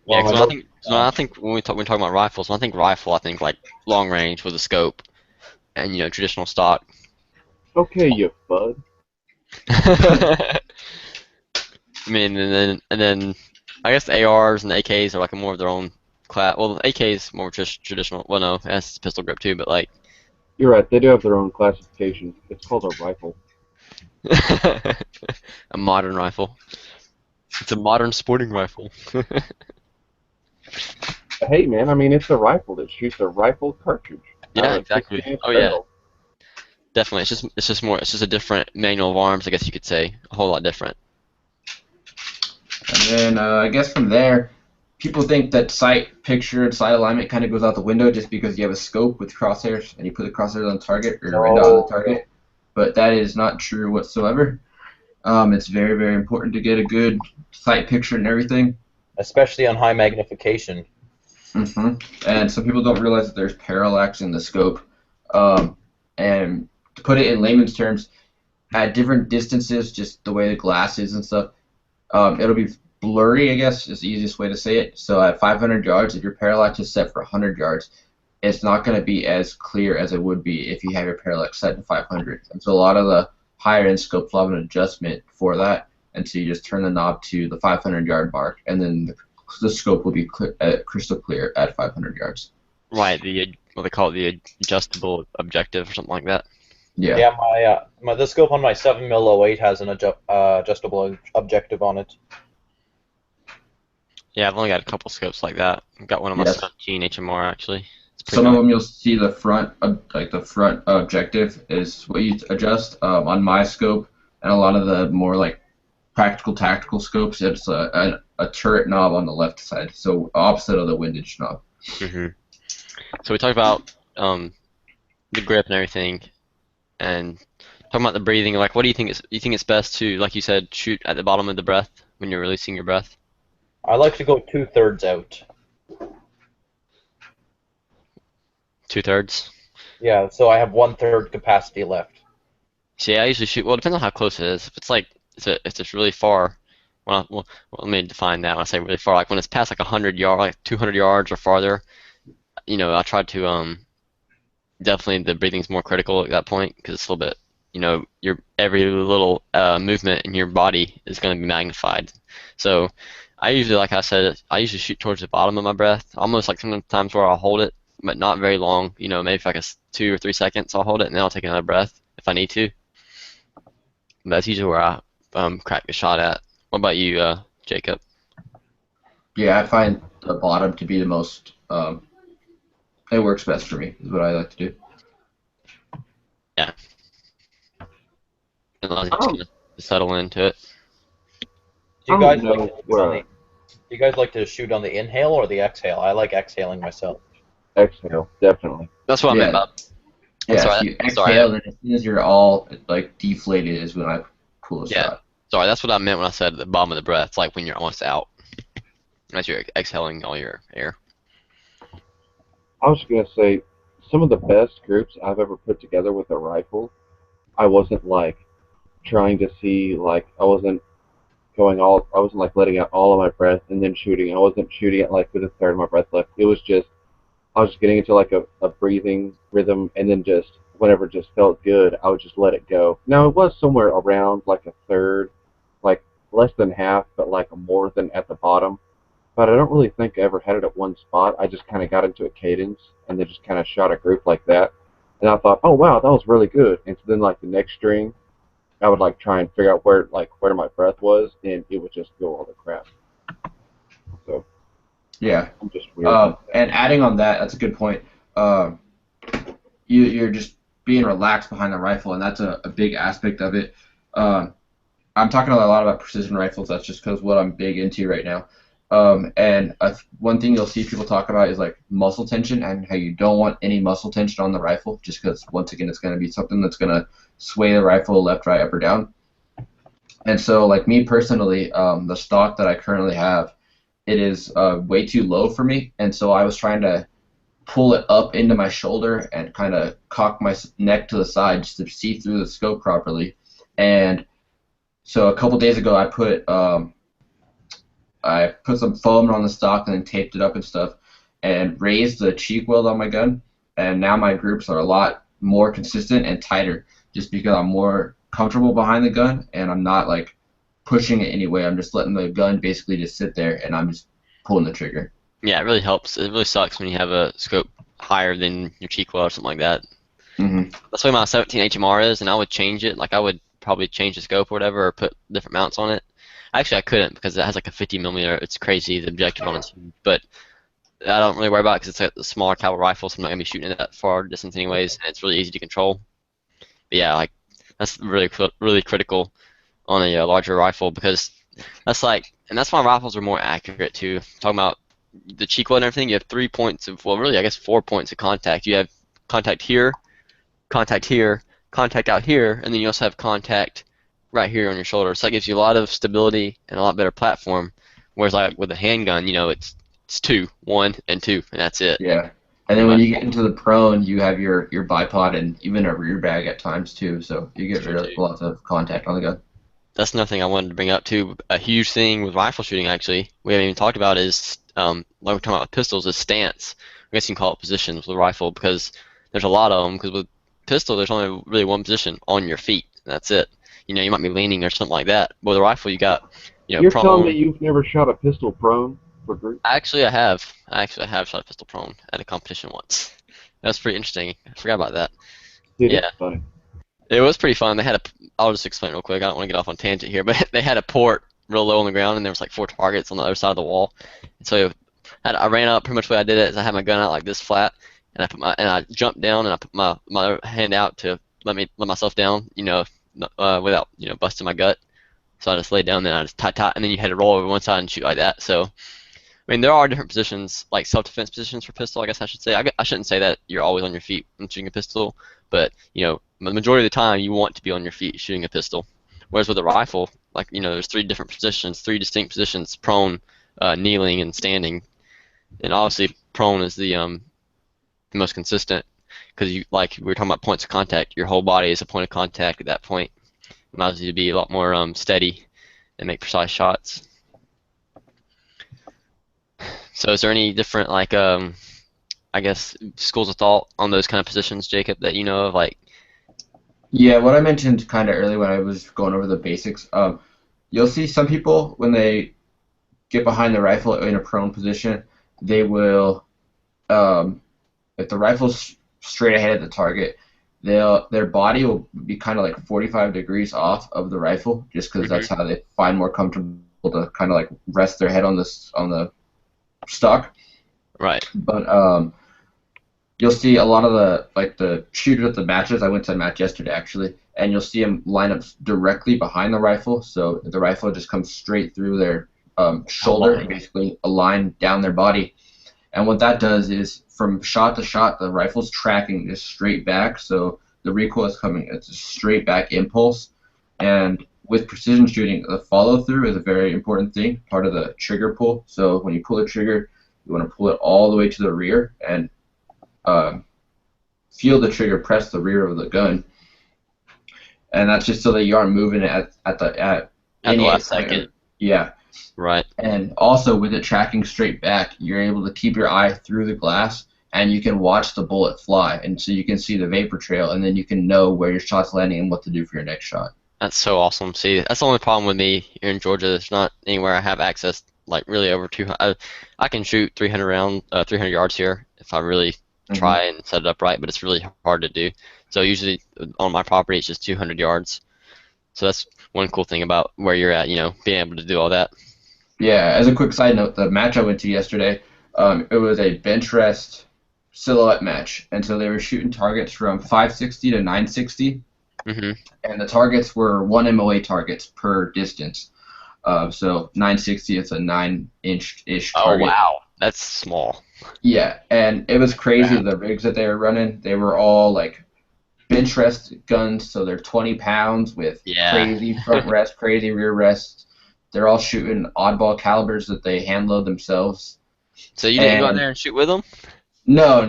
Yeah, Well, because I think when we're talking about rifles, when I think rifle, I think like long range with a scope, and traditional stock. Okay, you bud. I mean, and then I guess the ARs and the AKs are like more of their own class. Well, the AK is more just traditional. Well, no, it has pistol grip too, but like You're right. They do have their own classification. It's called a rifle. a modern rifle. It's a modern sporting rifle. Hey, man, I mean, it's a rifle that shoots a rifle cartridge. Yeah, out of a exactly. 16-inch Oh yeah, barrel. definitely. It's just a different manual of arms, I guess you could say, a whole lot different. And then I guess from there, people think that sight picture and sight alignment kind of goes out the window just because you have a scope with crosshairs and you put the crosshairs on the target or right on the target. But that is not true whatsoever. It's very, very important to get a good sight picture and everything. especially on high magnification. And some people don't realize that there's parallax in the scope. And to put it in layman's terms, at different distances, just the way the glass is and stuff, it'll be blurry, I guess, is the easiest way to say it. So at 500 yards, if your parallax is set for 100 yards, it's not going to be as clear as it would be if you have your parallax set to 500. And so a lot of the higher end scopes will have an adjustment for that. And so you just turn the knob to the 500 yard mark, and then the scope will be crystal clear at 500 yards. Right, what they call it, the adjustable objective or something like that. Yeah. Yeah, my the scope on my 7mm 08 has an adjustable objective on it. Yeah, I've only got a couple scopes like that. I've got one on my Yes. 17 HMR actually. It's pretty Some of nice. them you'll see the front, like the front objective is what you adjust. On my scope, and a lot of the more like practical tactical scopes, it's a turret knob on the left side, so opposite of the windage knob. hmm So we talked about the grip and everything, and talking about the breathing. Like, what do you think? You think it's best to, like you said, shoot at the bottom of the breath when you're releasing your breath? I like to go 2/3 out. 2/3. Yeah, so I have 1/3 capacity left. See, I usually shoot. Well, it depends on how close it is. If it's like, if it's really far. Well, let me define that. When I say really far, like when it's past like 100 yards, like 200 yards or farther, I try to definitely the breathing's more critical at that point because it's a little bit, your every little movement in your body is going to be magnified. So I usually, like I said, I usually shoot towards the bottom of my breath, almost like sometimes where I'll hold it, but not very long. Maybe for like 2 or 3 seconds I'll hold it and then I'll take another breath if I need to. But that's usually where I crack the shot at. What about you, Jacob? Yeah, I find the bottom to be the most. It works best for me. Is what I like to do. Yeah. And I'll I just don't, kind of settle into it. Do you I guys don't like know to shoot where on the, do you guys like to shoot on the inhale or the exhale? I like exhaling myself. exhale, definitely. That's what I meant Yeah. by. I'm Yeah, sorry. so you Sorry. exhale, and as soon as you're all like deflated is when I pull a Yeah. shot. Sorry, that's what I meant when I said the bottom of the breath. It's like when you're almost out. As you're exhaling all your air. I was gonna say some of the best groups I've ever put together with a rifle. I wasn't like trying to see like I wasn't like letting out all of my breath and then shooting. I wasn't shooting it like with a third of my breath left. It was just I was just getting into like a breathing rhythm and then just whenever it just felt good, I would just let it go. Now it was somewhere around like a third, like less than half, but like more than at the bottom. But I don't really think I ever had it at one spot. I just kind of got into a cadence and then just kind of shot a group like that. And I thought, oh wow, that was really good. And so then like the next string, I would like try and figure out where my breath was, and it would just go all the crap. So Yeah. I'm just weird. Like that. And adding on that, that's a good point. Um, you're just being relaxed behind the rifle, and that's a big aspect of it. Um, I'm talking a lot about precision rifles. That's just because what I'm big into right now. And one thing you'll see people talk about is like muscle tension and how you don't want any muscle tension on the rifle, just because once again it's going to be something that's going to sway the rifle left, right, up, or down. And so, like me personally, the stock that I currently have, it is way too low for me, and so I was trying to pull it up into my shoulder and kind of cock my neck to the side just to see through the scope properly. And so a couple days ago, I put some foam on the stock and then taped it up and stuff, and raised the cheek weld on my gun. And now my groups are a lot more consistent and tighter, just because I'm more comfortable behind the gun and I'm not like pushing it anyway. I'm just letting the gun basically just sit there and I'm just pulling the trigger. Yeah, it really helps. It really sucks when you have a scope higher than your cheek well or something like that. Mm-hmm. That's the way my 17 HMR is, and I would change it. Like I would probably change the scope or whatever, or put different mounts on it. Actually, I couldn't because it has like a 50 millimeter. It's crazy the objective on it, but I don't really worry about it because it's a smaller caliber rifle, so I'm not gonna be shooting it that far distance anyways, and it's really easy to control. But yeah, like that's really critical on a larger rifle because that's like, and that's why rifles are more accurate too. Talking about the cheek weld and everything, you have 3 points of, well, really, I guess 4 points of contact. You have contact here, contact out here, and then you also have contact right here on your shoulder. So that gives you a lot of stability and a lot better platform. Whereas like with a handgun, it's two, one and two, and that's it. Yeah. And then when you get into the prone, you have your bipod and even a rear bag at times too, so you get really lots of contact on the gun. That's another thing I wanted to bring up too. A huge thing with rifle shooting, actually, we haven't even talked about is, like we're talking about with pistols, is stance. I guess you can call it positions with a rifle because there's a lot of them. Because with pistol, there's only really one position on your feet. And that's it. You might be leaning or something like that. But with a rifle, you got, You're telling me prone. you've never shot a pistol prone for group? Actually, I have. I have shot a pistol prone at a competition once. That was pretty interesting. I forgot about that. Dude, Yeah. it's funny. It was pretty fun. They had a. I'll just explain real quick. I don't want to get off on a tangent here, but they had a port real low on the ground, and there was like 4 targets on the other side of the wall. And so I ran up. Pretty much what I did is I had my gun out like this flat, and I jumped down and I put my hand out to let myself down, without busting my gut. So I just laid down, then I just tight, and then you had to roll over one side and shoot like that. So I mean, there are different positions, like self-defense positions for pistol, I guess I should say. I shouldn't say that you're always on your feet when shooting a pistol, but, the majority of the time you want to be on your feet shooting a pistol. Whereas with a rifle, like, there's 3 different positions, 3 distinct positions: prone, kneeling, and standing. And obviously prone is the most consistent, because like we were talking about points of contact, your whole body is a point of contact at that point. It allows you to be a lot more steady and make precise shots. So is there any different, like, I guess, schools of thought on those kind of positions, Jacob, that you know of? Like, Yeah, what I mentioned kind of earlier when I was going over the basics, you'll see some people when they get behind the rifle in a prone position, they will, if the rifle's straight ahead of the target, their body will be kind of like 45 degrees off of the rifle, just because that's how they find more comfortable to kind of like rest their head on the stock. right. But you'll see a lot of the shooters at the matches. I went to a match yesterday actually, and you'll see them line up directly behind the rifle, so the rifle just comes straight through their shoulder, and basically a line down their body. And what that does is, from shot to shot, the rifle's tracking just straight back, so the recoil is coming. It's a straight back impulse. And with precision shooting, the follow through is a very important thing, part of the trigger pull. So when you pull the trigger, you want to pull it all the way to the rear and feel the trigger press the rear of the gun. And that's just so that you aren't moving it at the last second. Yeah. Right. And also, with it tracking straight back, you're able to keep your eye through the glass, and you can watch the bullet fly, and so you can see the vapor trail, and then you can know where your shot's landing and what to do for your next shot. That's so awesome. See, that's the only problem with me here in Georgia. There's not anywhere I have access, like, really over 200. I can shoot 300 yards here if I really try and set it up right, but it's really hard to do. So usually on my property, it's just 200 yards. So that's one cool thing about where you're at, being able to do all that. Yeah, as a quick side note, the match I went to yesterday, it was a bench rest silhouette match, and so they were shooting targets from 560 to 960, and the targets were 1 MOA targets per distance. So 960, it's a 9-inch-ish target. Oh, wow. That's small. Yeah, and it was crazy, the rigs that they were running. They were all, like, bench rest guns, so they're 20 pounds with crazy front rest, crazy rear rest. They're all shooting oddball calibers that they hand load themselves. So you didn't go out there and shoot with them? No.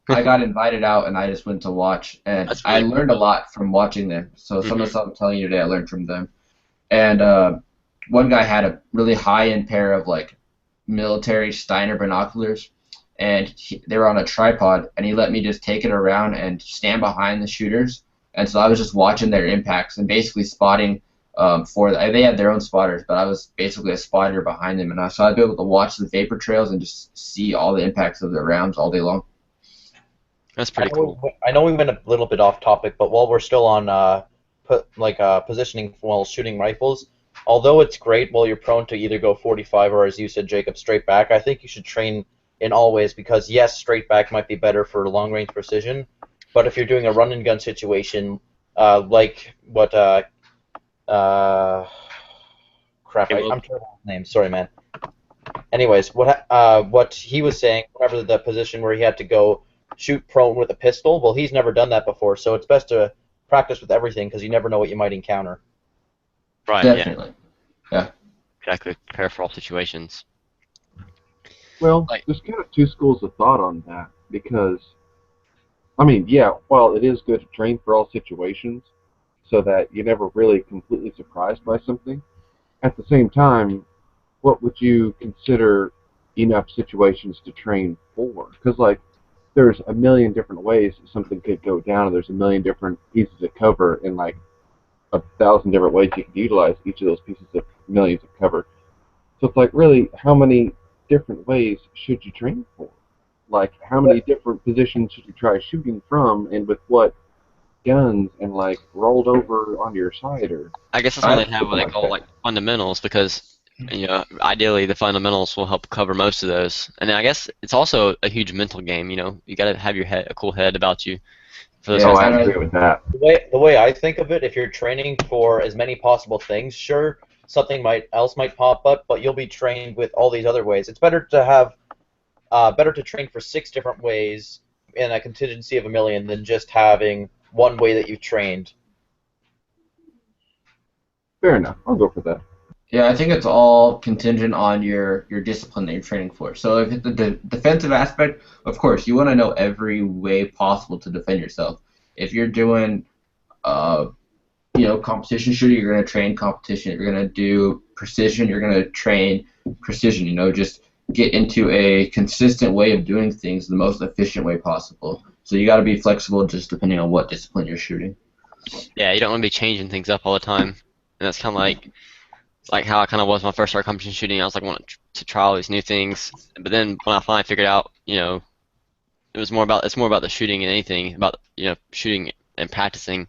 I got invited out, and I just went to watch, and really I learned a lot from watching them. So some of the stuff I'm telling you today, I learned from them. And one guy had a really high-end pair of, like, military Steiner binoculars, and they were on a tripod, and he let me just take it around and stand behind the shooters. And so I was just watching their impacts and basically spotting they had their own spotters, but I was basically a spotter behind them, and so I'd be able to watch the vapor trails and just see all the impacts of the rounds all day long. That's pretty cool. I know we went a little bit off topic, but while we're still on positioning while shooting rifles, although it's great while you're prone to either go 45 or, as you said, Jacob, straight back, I think you should train in all ways, because yes, straight back might be better for long range precision, but if you're doing a run and gun situation, like what crap, I'm terrible with names. Sorry, man. Anyways, what he was saying, whenever the position where he had to go shoot prone with a pistol, well, he's never done that before, so it's best to practice with everything, because you never know what you might encounter. Right. Definitely. Yeah. Exactly. Prepare for all situations. Well, there's kind of 2 schools of thought on that, because, I mean, yeah, while it is good to train for all situations, so that you're never really completely surprised by something, at the same time, what would you consider enough situations to train for? Because, like, there's a million different ways something could go down, and there's a million different pieces of cover, and, like, 1,000 different ways you could utilize each of those pieces of millions of cover. So it's like, really, how many different ways should you train for? Like, how many different positions should you try shooting from, and with what guns and like rolled over on your side or I guess that's why I they have what something they like call that. like fundamentals because ideally the fundamentals will help cover most of those. And then I guess it's also a huge mental game. You got to have your head a cool head about you for those yeah, Oh, kinds of I and things. agree I with that. The way I think of it, if you're training for as many possible things, sure, something might pop up, but you'll be trained with all these other ways. It's better to train for 6 different ways in a contingency of a million than just having one way that you've trained. Fair enough. I'll go for that. Yeah, I think it's all contingent on your discipline that you're training for. So if it's the defensive aspect, of course, you want to know every way possible to defend yourself. If you're doing uh, competition shooting, you're going to train competition. If you're going to do precision, you're going to train precision. Just get into a consistent way of doing things the most efficient way possible. So you got to be flexible just depending on what discipline you're shooting. Yeah, you don't want to be changing things up all the time. And that's kind of like how I kind of was when I first started competition shooting. I was like wanting to try all these new things, but then when I finally figured out, it's more about the shooting and anything about shooting and practicing,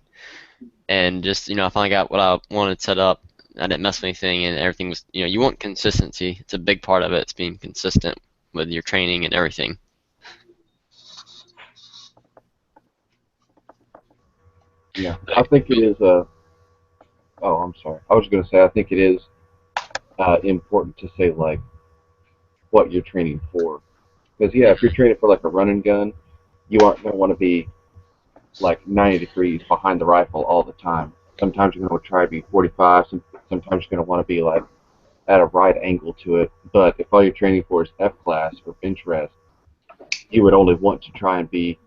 and just I finally got what I wanted set up. I didn't mess with anything, and everything was you want consistency. It's a big part of it. It's being consistent with your training and everything. Yeah, But, I think it is. Oh, I'm sorry. I was going to say I think it is important to say like what you're training for. Because yeah, if you're training for like a run and gun, you aren't going to want to be like 90 degrees behind the rifle all the time. Sometimes you're going to try to be 45. Sometimes you're going to want to be like at a right angle to it. But if all you're training for is F class or bench rest, you would only want to try and be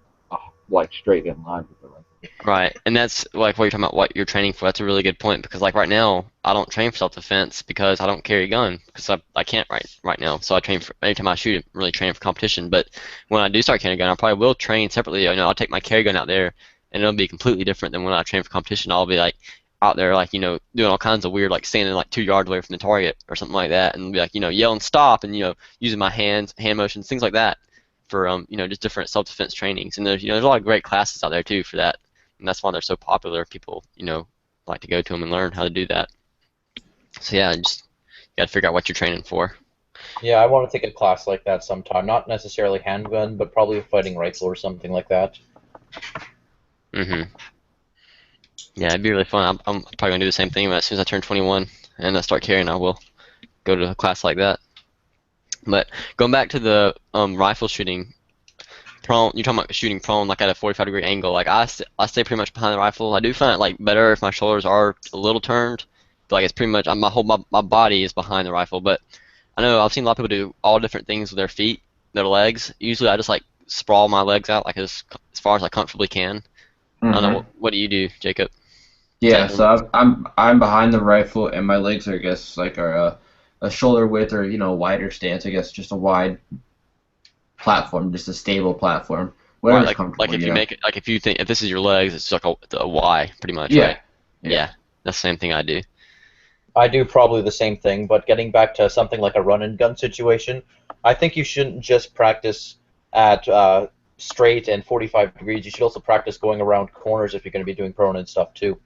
like straight in line with the rifle. Right, and that's like what you're talking about, what you're training for. That's a really good point because like right now, I don't train for self-defense because I don't carry a gun because I can't right now. So I train for anytime I shoot, I'm really training for competition. But when I do start carrying a gun, I probably will train separately. I'll take my carry gun out there, and it'll be completely different than when I train for competition. I'll be like out there like doing all kinds of weird like standing like 2 yards away from the target or something like that, and be like yelling stop and using my hands, hand motions, things like that for just different self-defense trainings. And there's a lot of great classes out there too for that. And that's why they're so popular. People, like to go to them and learn how to do that. So yeah, just you got to figure out what you're training for. Yeah, I want to take a class like that sometime. Not necessarily handgun, but probably a fighting rifle or something like that. Mhm. Yeah, it'd be really fun. I'm probably gonna do the same thing. But as soon as I turn 21 and I start carrying, I will go to a class like that. But going back to the rifle shooting, prone. You're talking about shooting prone, like at a 45-degree angle. Like I stay pretty much behind the rifle. I do find it like better if my shoulders are a little turned. But, like it's pretty much my body is behind the rifle. But I know I've seen a lot of people do all different things with their feet, their legs. Usually I just like sprawl my legs out like as far as I comfortably can. I don't know. Hmm. What do you do, Jacob? Yeah, Same thing. so I'm behind the rifle, and my legs are, I guess, like are a shoulder width or wider stance. I guess just a wide platform, just a stable platform, Right, whatever's like comfortable. if you make it, like if you think if this is your legs, it's like a Y, pretty much, right? Yeah, yeah. Yeah, that's the same thing I do. I do probably the same thing, but getting back to something like a run and gun situation, I think you shouldn't just practice at straight and 45 degrees. You should also practice going around corners if you're going to be doing prone and stuff too.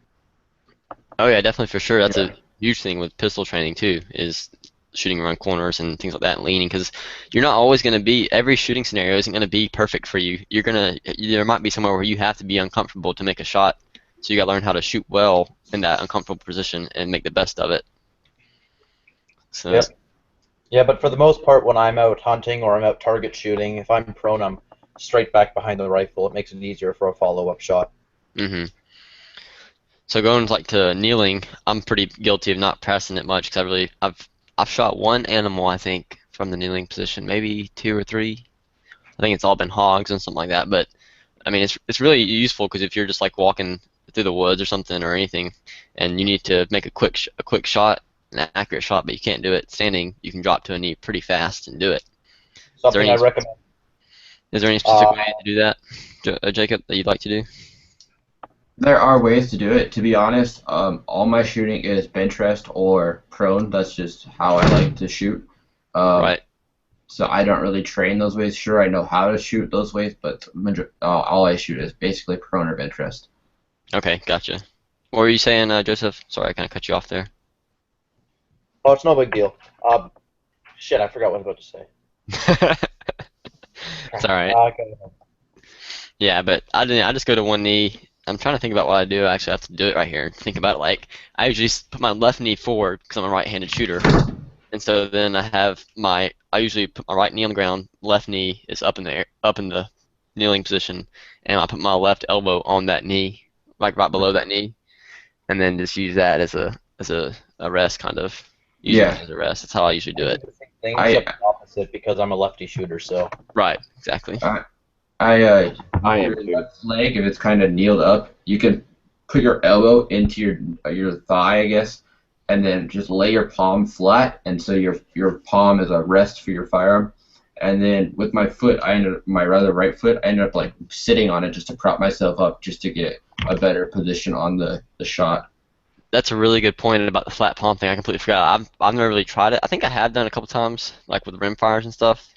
Oh yeah, definitely for sure. That's Yeah. a huge thing with pistol training too, is shooting around corners and things like that and leaning because you're not always going to be every shooting scenario isn't going to be perfect for you. There might be somewhere where you have to be uncomfortable to make a shot. So you got to learn how to shoot well in that uncomfortable position and make the best of it. So Yep. Yeah, but for the most part, when I'm out hunting or I'm out target shooting, if I'm prone, I'm straight back behind the rifle. It makes it easier for a follow-up shot. hmm So going like to kneeling, I'm pretty guilty of not pressing it much because I've shot one animal I think from the kneeling position, maybe two or three. I think it's all been hogs and something like that. But I mean, it's really useful because if you're just like walking through the woods or something or anything, and you need to make a quick shot, an accurate shot, but you can't do it standing, you can drop to a knee pretty fast and do it. Is there Something any I recommend. is there any specific Uh, way to do that, Jacob, that you'd like to do? There are ways to do it. To be honest, all my shooting is bench rest or prone. That's just how I like to shoot. Um, Right. so I don't really train those ways. Sure, I know how to shoot those ways, but all I shoot is basically prone or bench rest. Okay, gotcha. What were you saying, Joseph? Sorry, I kind of cut you off there. Oh, it's no big deal. Shit, I forgot what I was about to say. It's all right. Okay. Yeah, but I didn't. I just go to one knee. I'm trying to think about what I do. I actually have to do it right here. Think about it. Like I usually put my left knee forward because I'm a right-handed shooter, and so then I have my. I usually put my right knee on the ground. Left knee is up in the air, up in the kneeling position, and I put my left elbow on that knee, like right below that knee, and then just use that as a rest, kind of. Use it Yeah. as a rest. That's how I usually I do do it. the same thing I except the opposite because I'm a lefty shooter. So Right. Exactly. I I am your too. left leg, if it's kind of kneeled up, you can put your elbow into your thigh, I guess, and then just lay your palm flat, and so your palm is a rest for your firearm. And then with my foot, my rather right foot, I ended up like sitting on it just to prop myself up, just to get a better position on the shot. That's a really good point about the flat palm thing. I completely forgot. I've never really tried it. I think I have done it a couple times, like with rim fires and stuff.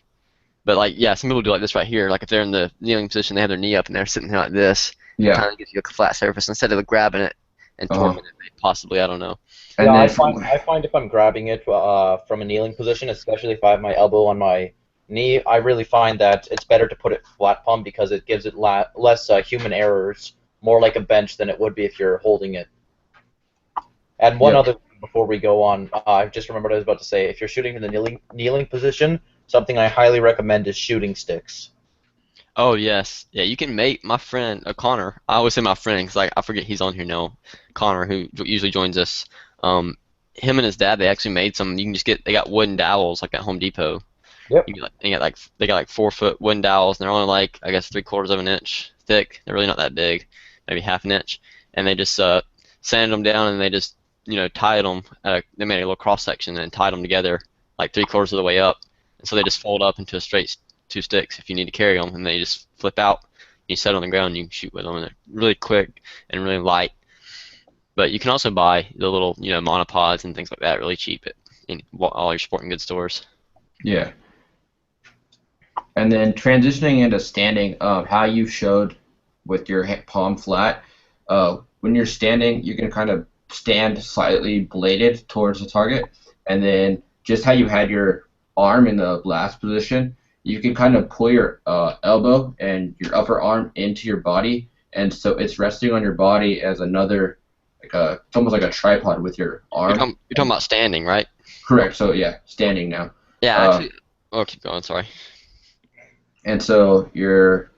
But like, yeah, some people do like this right here. Like if they're in the kneeling position, they have their knee up and they're sitting here like this. It Yeah. kind of gives you a flat surface instead of grabbing it and Uh-huh. torquing it. Possibly, I don't know. And yeah, then I find if I'm grabbing it from a kneeling position, especially if I have my elbow on my knee, I really find that it's better to put it flat palm because it gives it less human errors, more like a bench than it would be if you're holding it. And one yeah, other thing before we go on, I just remembered what I was about to say. If you're shooting in the kneeling position, something I highly recommend is shooting sticks. Oh yes, yeah. You can make my friend Connor. I always say my friend because like I forget he's on here now. Connor, who usually joins us. Um, him and his dad, they actually made some. You can just get. They got wooden dowels like at Home Depot. Yep. You get like, they got like 4 foot wooden dowels, and they're only like I guess 3/4 of an inch thick. They're really not that big, maybe half an inch. And they just sanded them down, and they just tied them. They made a little cross section and tied them together like 3/4 of the way up, and so they just fold up into a straight 2 sticks if you need to carry them, and they just flip out. You set on the ground, and you can shoot with them, and they're really quick and really light. But you can also buy the little monopods and things like that really cheap at all your sporting goods stores. yeah. And then transitioning into standing, how you showed with your palm flat, when you're standing, you can kind of stand slightly bladed towards the target, and then just how you had your arm in the blast position, you can kind of pull your elbow and your upper arm into your body, and so it's resting on your body as another, it's almost like a tripod with your You're arm. talking about standing, right? Correct. So yeah, standing now. Yeah, Uh, actually. Oh, keep going. Sorry. And so if you're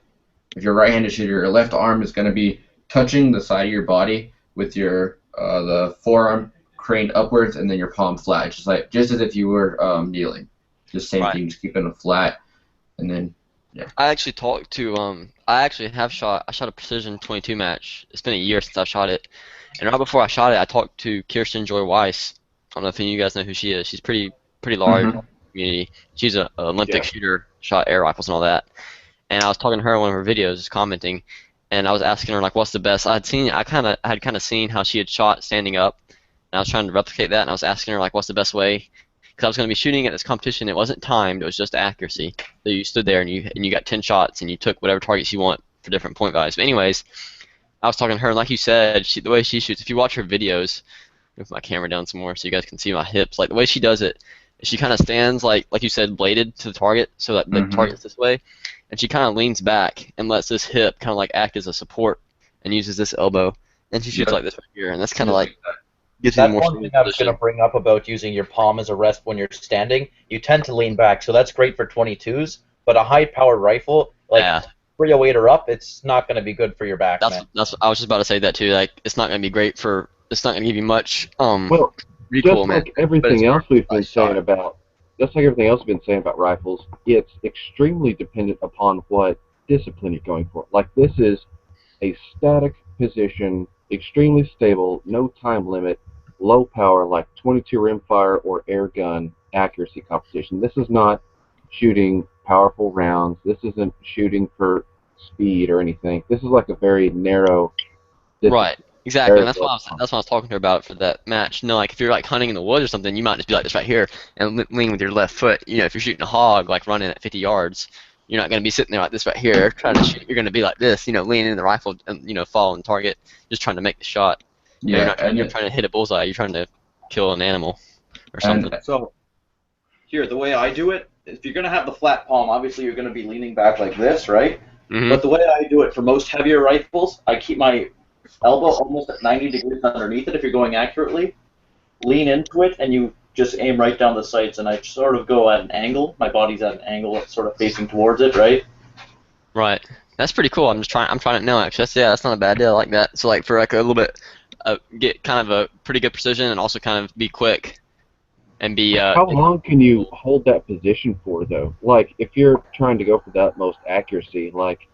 right-handed shooter, your left arm is going to be touching the side of your body with your the forearm craned upwards, and then your palm flat, just as if you were kneeling. Just same Right. thing, just keeping it flat, and then yeah. I actually talked to I actually have shot. I shot a precision 22 match. It's been a year since I've shot it, and right before I shot it, I talked to Kirsten Joy Weiss. I don't know if any of you guys know who she is. She's pretty large in Hmm. the community. She's an Olympic Yeah. shooter, shot air rifles and all that. And I was talking to her in one of her videos, just commenting, and I was asking her like, what's the best? I had kind of seen how she had shot standing up, and I was trying to replicate that, and I was asking her like, what's the best way? Because I was going to be shooting at this competition. It wasn't timed; it was just accuracy. So you stood there and you got 10 shots, and you took whatever targets you want for different point values. But anyways, I was talking to her, and like you said, the way she shoots. If you watch her videos, move my camera down some more so you guys can see my hips. Like the way she does it, she kind of stands like you said, bladed to the target, so that the Hmm. target's this way, and she kind of leans back and lets this hip kind of like act as a support, and uses this elbow, and she shoots Yep. like this right here, and that's kind of Just like like that. gives you the That's more one stable thing I was going to position. bring up about using your palm as a rest when you're standing. You tend to lean back, so that's great for 22s. But a high-powered rifle, like Yeah, 308 or up, it's not going to be good for your back, that's man. that's I was just about to say that too. Like it's not gonna be great for. It's not gonna give you much Well, recoil, just man. like But it's everything else we've been nice shot. saying about, just like everything else we've been saying about rifles, it's extremely dependent upon what discipline you're going for. Like this is a static position, extremely stable, no time limit, low power, like 22 rimfire or air gun accuracy competition. This is not shooting powerful rounds. This isn't shooting for speed or anything. This is like a very narrow discipline. Right, exactly, Very and low power. that's why I was talking to her about it for that match. No, like if you're like hunting in the woods or something, you might just be like this right here and lean with your left foot. If you're shooting a hog, like running at 50 yards, You're not going to be sitting there like this right here trying to shoot. You're going to be like this, leaning in the rifle and following target, just trying to make the shot. Yeah, You're not trying to hit a bullseye. You're trying to kill an animal or something. So, here, the way I do it, if you're going to have the flat palm, obviously you're going to be leaning back like this, right? Mm-hmm. But the way I do it for most heavier rifles, I keep my elbow almost at 90 degrees underneath it if you're going accurately. Lean into it, and you just aim right down the sights, and I sort of go at an angle. My body's at an angle, sort of facing towards it, right? Right. That's pretty cool. I'm trying it now, actually. That's not a bad deal. I like that. So, like, for like a little bit, get kind of a pretty good precision and also kind of be quick and be. How long can you hold that position for, though? Like, if you're trying to go for the utmost accuracy, like,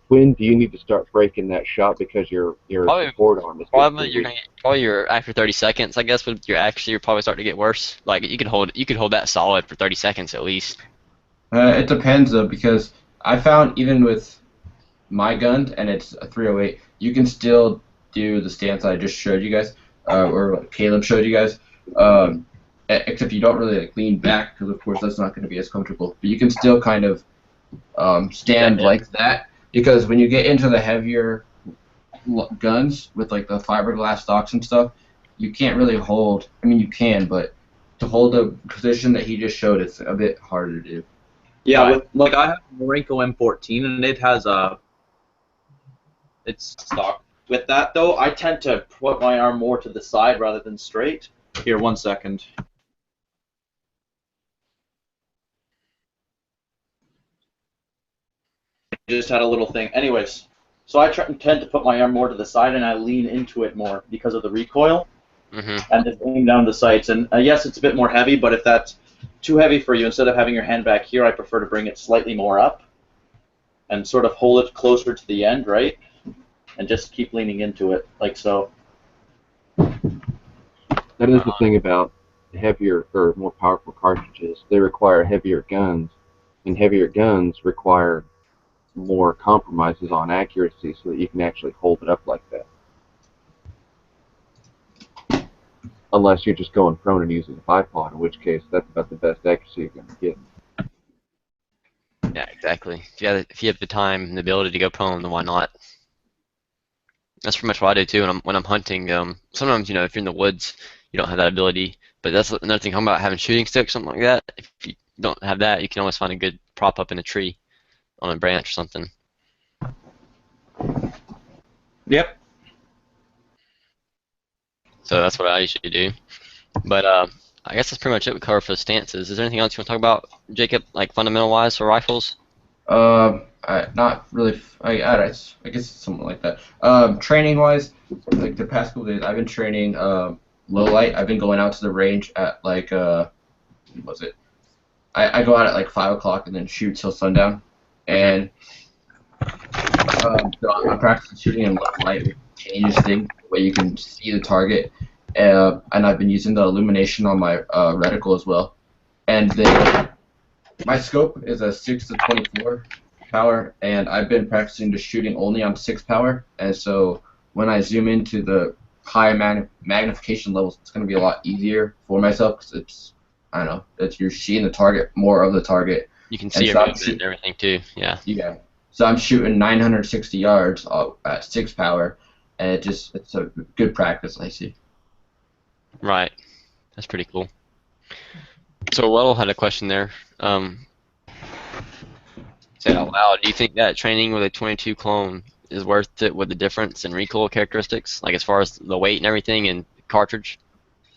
when do you need to start breaking that shot because your support arm is probably you're after 30 seconds, I guess. With your accuracy, you're probably starting to get worse. Like, you could hold that solid for 30 seconds at least. It depends though, because I found even with my gun, and it's a 308, you can still do the stance I just showed you guys, or what Caleb showed you guys. Except you don't really like lean back, because of course that's not going to be as comfortable. But you can still kind of stand like that, because when you get into the heavier guns with like the fiberglass stocks and stuff, you can't really hold. I mean, you can, but to hold the position that he just showed, it's a bit harder to do. Yeah, like I have a Marenko M14, and it has it's stock. With that though, I tend to put my arm more to the side rather than straight. Here, 1 second. Just had a little thing. Anyways, so I tend to put my arm more to the side, and I lean into it more because of the recoil, and just aim down the sights. And yes, it's a bit more heavy, but if that's too heavy for you, instead of having your hand back here, I prefer to bring it slightly more up and sort of hold it closer to the end, right? And just keep leaning into it, like so. That is the thing about heavier or more powerful cartridges. They require heavier guns, and heavier guns require more compromises on accuracy so that you can actually hold it up like that. Unless you're just going prone and using a bipod, in which case that's about the best accuracy you're going to get. Yeah, exactly. If you have the time and the ability to go prone, then why not? That's pretty much what I do too when I'm hunting. Sometimes, if you're in the woods, you don't have that ability. But that's another thing. Talking about having shooting sticks, something like that. If you don't have that, you can always find a good prop up in a tree, on a branch or something. Yep. So that's what I usually do. But I guess that's pretty much it we cover for the stances. Is there anything else you want to talk about, Jacob, like fundamental-wise for rifles? Not really. I guess it's something like that. Training-wise, like the past couple days, I've been training low light. I've been going out to the range at like what was it? I go out at like 5 o'clock and then shoot till sundown, and so I'm practicing shooting in low light, which changes things the way you can see the target, and I've been using the illumination on my reticle as well, and my scope is a 6 to 24 power, and I've been practicing just shooting only on 6 power, and so when I zoom into the high magnification levels, it's going to be a lot easier for myself because it's, I don't know, you're seeing the target, more of the target. You can see your movement and everything too, yeah. Yeah. So I'm shooting 960 yards at 6 power, and it's a good practice, I see. Right. That's pretty cool. So Weddle had a question there. Say it out loud. Do you think that training with a 22 clone is worth it with the difference in recoil characteristics, like as far as the weight and everything and cartridge?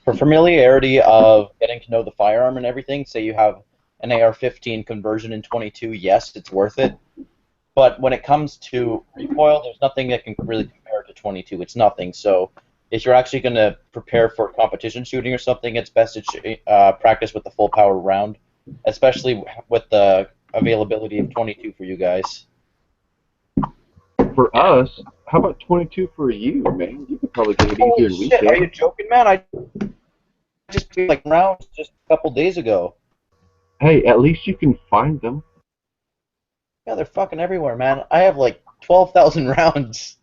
For familiarity of getting to know the firearm and everything, say you have an AR-15 conversion in 22, yes, it's worth it. But when it comes to recoil, there's nothing that can really compare to 22. It's nothing. So if you're actually going to prepare for competition shooting or something, it's best to practice with the full power round, especially with the availability of 22 for you guys. For us, how about 22 for you, man? You could probably get it easier than we Shit, can. are you joking, man? I just played like rounds just a couple days ago. Hey, at least you can find them. Yeah, they're fucking everywhere, man. I have like 12,000 rounds.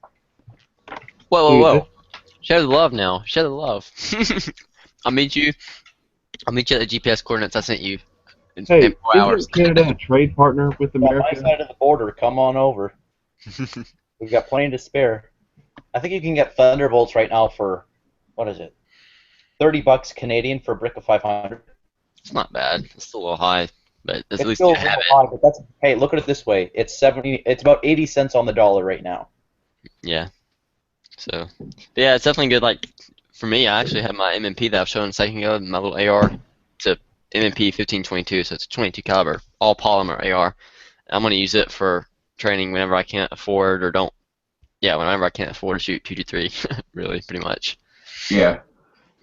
Whoa. Share the love now. Share the love. I'll meet you at the GPS coordinates I sent you in Hey, 4 hours. isn't Canada a trade partner with On my America? side of the border, come on over. We've got plenty to spare. I think you can get Thunderbolts right now for, what is it, $30 Canadian for a brick of 500. It's not bad. It's still a little high, but at It's least still you a have little it. high, but that's, hey, look at it this way. It's about 80 cents on the dollar right now. Yeah. So, yeah, it's definitely good. Like for me, I actually have my MMP that I've shown a second ago, my little AR. It's a MMP 1522, so it's a 22 caliber, all polymer AR. I'm gonna use it for training whenever I can't afford or don't. Yeah, whenever I can't afford to shoot 223, really, pretty much. Yeah.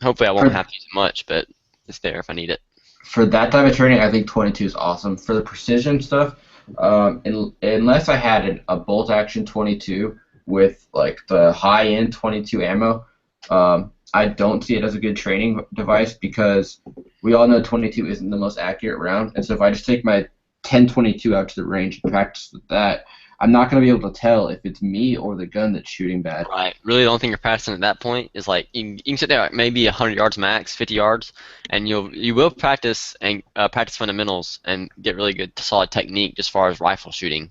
Hopefully, I won't For have to use it much, but it's there if I need it. for that type of training, I think 22 is awesome. For the precision stuff, unless I had a bolt action 22 with like the high end 22 ammo, I don't see it as a good training device because we all know 22 isn't the most accurate round. And so if I just take my 1022 out to the range and practice with that, I'm not going to be able to tell if it's me or the gun that's shooting bad. Right. Really, the only thing you're practicing at that point is like you can sit there at maybe 100 yards max, 50 yards, and you will practice and practice fundamentals and get really good solid technique as far as rifle shooting.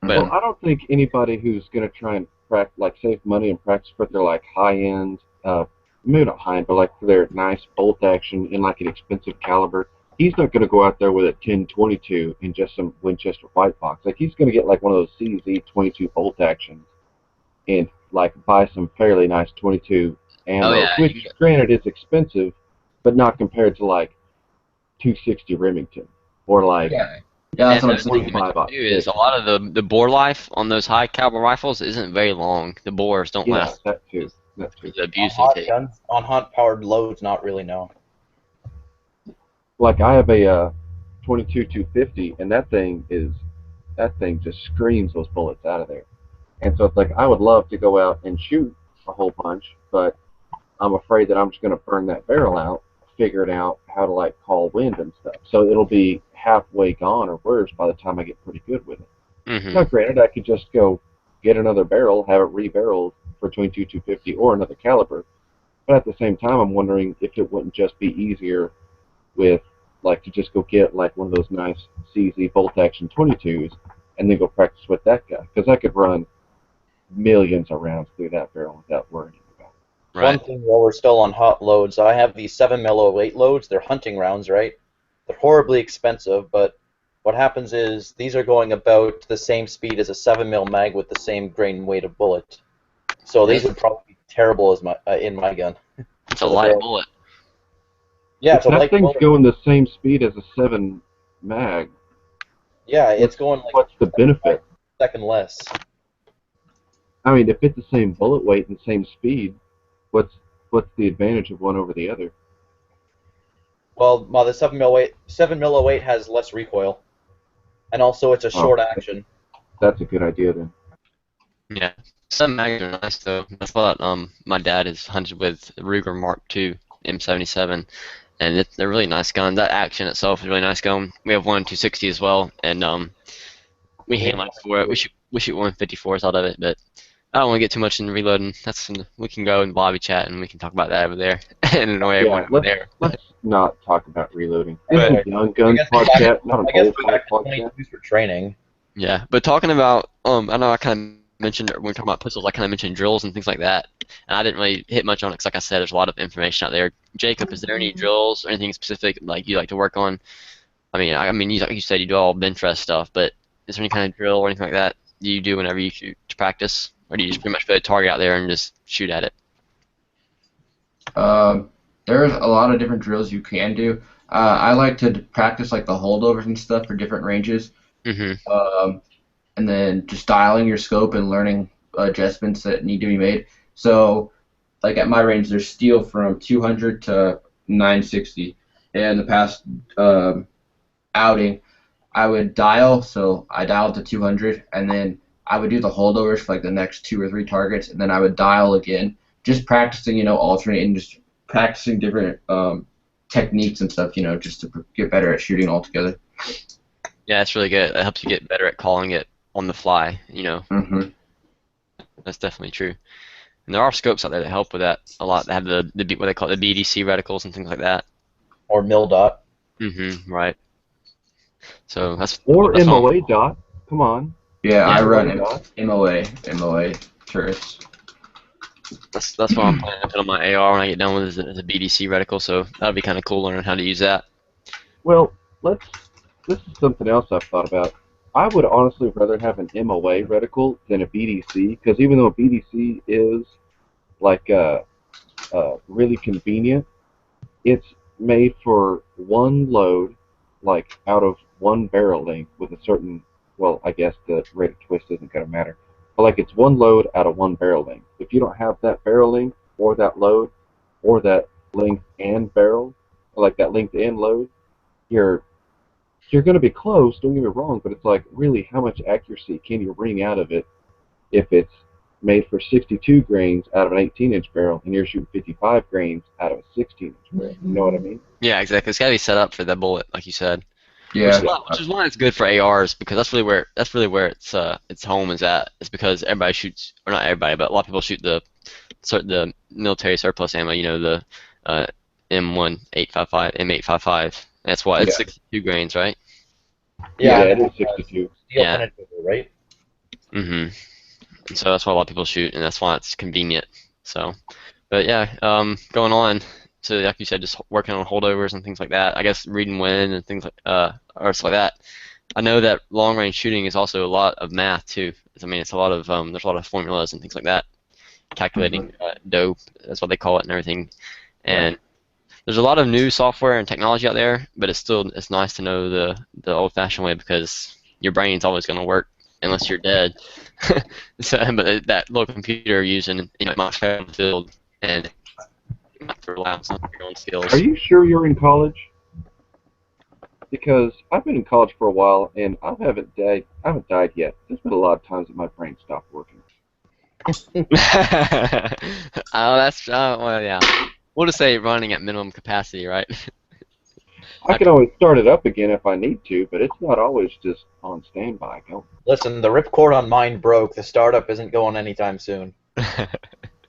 But Well, I don't think anybody who's going to try and save money and practice for their like high end, maybe not high end, but like for their nice bolt action in like an expensive caliber, he's not going to go out there with a 1022 and just some Winchester white box. Like he's going to get like one of those CZ 22 bolt actions and like buy some fairly nice 22 ammo, oh yeah, which granted is expensive, but not compared to like 260 Remington or like Yeah. Yeah, that's and what I'm another thing saying. to mention too is a lot of the bore life on those high caliber rifles isn't very long. The bores don't yeah, last that too. That too. the abuse On they hot take. guns, on hot powered loads, not really, no. Like I have a 22 250, and that thing just screams those bullets out of there. And so it's like I would love to go out and shoot a whole bunch, but I'm afraid that I'm just going to burn that barrel out, figuring out how to like call wind and stuff. So it'll be halfway gone or worse by the time I get pretty good with it. Now, Hmm. granted, I could just go get another barrel, have it re-barreled for 22 250 or another caliber. But at the same time, I'm wondering if it wouldn't just be easier with like to just go get like one of those nice CZ bolt action 22s and then go practice with that guy because I could run millions of rounds through that barrel without worrying about it. Right. One thing while we're still on hot loads, I have these 7mm loads. They're hunting rounds, right? They're horribly expensive, but what happens is these are going about the same speed as a 7mm mag with the same grain and weight of bullet. So these would probably be terrible as in my gun. It's a light bullet. Yeah, it's a That light thing's bullet. going the same speed as a 7 mag. Yeah, it's going like What's the benefit? a second less. I mean, if it's the same bullet weight and same speed, what's the advantage of one over the other? Well, the 7mm has less recoil, and also it's a short action. That's a good idea then. Yeah. Some mags are nice though. That's what my dad is hunted with Ruger Mark II M77, and they're really nice guns. That action itself is really nice gun. We have one 260 as well, and we handle it for it. We shoot 154s out of it, but I don't want to get too much into reloading. We can go in lobby chat and we can talk about that over there and annoy everyone over there. Let's not talk about reloading. But- This is a young gun I guess we're podcast, not an I guess old we're back to podcast. 22s for training. Yeah, but talking about I know I kind of mentioned when we talking about pistols, I kind of mentioned drills and things like that, and I didn't really hit much on it because, like I said, there's a lot of information out there. Jacob, is there any drills or anything specific like you like to work on? I mean, like you said, you do all bench press stuff, but is there any kind of drill or anything like that you do whenever you shoot to practice, or do you just pretty much put a target out there and just shoot at it? There's a lot of different drills you can do. I like to practice like the holdovers and stuff for different ranges, Mm-hmm. and then just dialing your scope and learning adjustments that need to be made. So, like at my range, there's steel from 200 to 960. And the past outing, I would dial, so I dialed to 200, and then I would do the holdovers for like the next 2 or 3 targets, and then I would dial again, just practicing, alternating, just practicing different techniques and stuff, just to get better at shooting altogether. Yeah, that's really good. It helps you get better at calling it on the fly. Mm-hmm. That's definitely true. And there are scopes out there that help with that a lot. They have what they call the BDC reticles and things like that. Or mil dot. Mm-hmm. Right. So that's Or that's all. MOA dot. Come on. Yeah, I Yeah. run dot. MOA tourists. That's what I'm planning to put on my AR when I get done with is a BDC reticle. So that'd be kind of cool learning how to use that. Well, this is something else I've thought about. I would honestly rather have an MOA reticle than a BDC, because even though a BDC is like really convenient, it's made for one load, like out of one barrel length with a certain, well, I guess the rate of twist isn't going to matter. But like it's one load out of one barrel length. If you don't have that barrel length or that load or that length and barrel, or like that length and load, you're you're going to be close, don't get me wrong, but it's like really how much accuracy can you wring out of it if it's made for 62 grains out of an 18-inch barrel and you're shooting 55 grains out of a 16-inch barrel. You know what I mean? Yeah, exactly. It's gotta be set up for the bullet, like you said. Yeah, Which is why it's good for ARs because that's really where its home is at. It's because everybody shoots, or not everybody, but a lot of people shoot the military surplus ammo. You know, the M1855, M855. That's why it's Yeah. 62 grains, right? Yeah, Yeah, it is 62. Steel Yeah. penetrator, right? Mhm. And so that's why a lot of people shoot, and that's why it's convenient. So, but yeah, going on to like you said, just working on holdovers and things like that. I guess reading wind and things like or stuff like that. I know that long range shooting is also a lot of math too. I mean, it's a lot of there's a lot of formulas and things like that. Calculating dope, that's what they call it, and everything. And there's a lot of new software and technology out there, but it's nice to know the old-fashioned way because your brain's always going to work unless you're dead. So, but that little computer you're using, you know, it might fail in the field, and you have to rely on some of your own skills. Are you sure you're in college? Because I've been in college for a while and I haven't died yet. There's been a lot of times that my brain stopped working. Oh, that's well, yeah. We'll just say running at minimum capacity, right? I can always start it up again if I need to, but it's not always just on standby going. Listen, the ripcord on mine broke. The startup isn't going anytime soon. Do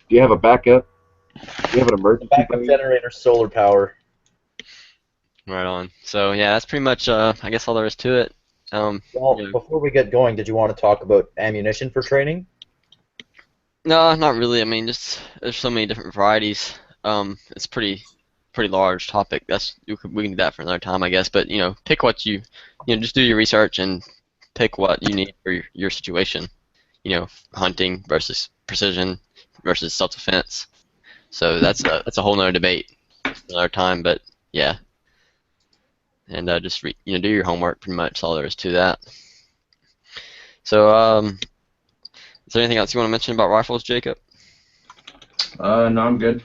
you have a backup? Do you have an emergency Backup plan? generator, solar power. Right on. So yeah, that's pretty much I guess all there is to it. Well, Yeah. before we get going, did you want to talk about ammunition for training? No, not really. I mean, just there's so many different varieties. It's pretty large topic. We can do that for another time, I guess. But you know, pick what just do your research and pick what you need for your situation. You know, hunting versus precision versus self-defense. So that's a whole nother debate for another time. But yeah, and just do your homework. Pretty much all there is to that. So is there anything else you want to mention about rifles, Jacob? no, I'm good.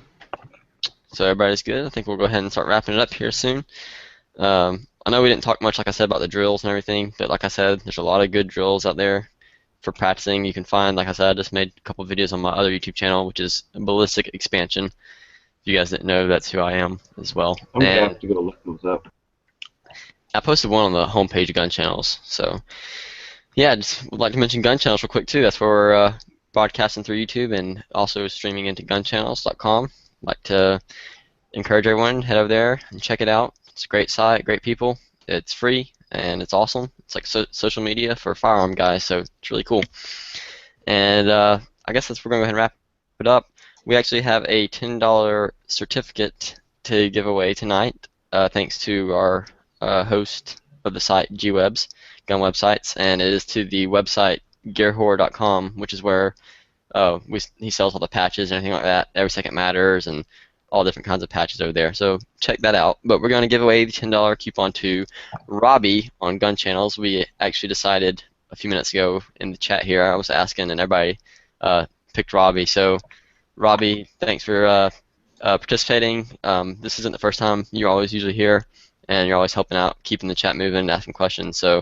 So everybody's good. I think we'll go ahead and start wrapping it up here soon. I know we didn't talk much, like I said, about the drills and everything, but like I said, there's a lot of good drills out there for practicing. You can find, like I said, I just made a couple videos on my other YouTube channel, which is Ballistic Expansion. If you guys didn't know, that's who I am as well. I'm going to And have to go look those up. I posted one on the homepage of Gun Channels. So yeah, just would like to mention Gun Channels real quick too. That's where we're broadcasting through YouTube and also streaming into gunchannels.com. Like to encourage everyone, head over there and check it out. It's a great site, great people. It's free and it's awesome. It's like social media for firearm guys, so it's really cool. And I guess we're going to go ahead and wrap it up. We actually have a $10 certificate to give away tonight, thanks to our host of the site, GWebs, Gun Websites, and it is to the website gearhorror.com, which is where he sells all the patches and everything like that. Every Second Matters and all different kinds of patches over there. So check that out. But we're going to give away the $10 coupon to Robbie on Gun Channels. We actually decided a few minutes ago in the chat here. I was asking, and everybody picked Robbie. So Robbie, thanks for participating. This isn't the first time. You're always usually here, and you're always helping out, keeping the chat moving, and asking questions. So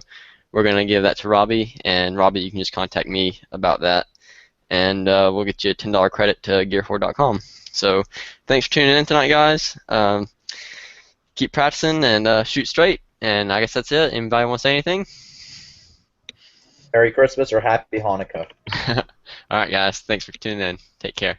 we're going to give that to Robbie, and Robbie, you can just contact me about that, and we'll get you a $10 credit to gear4.com. So thanks for tuning in tonight, guys. Keep practicing and shoot straight, and I guess that's it. Anybody want to say anything? Merry Christmas or Happy Hanukkah. All right, guys. Thanks for tuning in. Take care.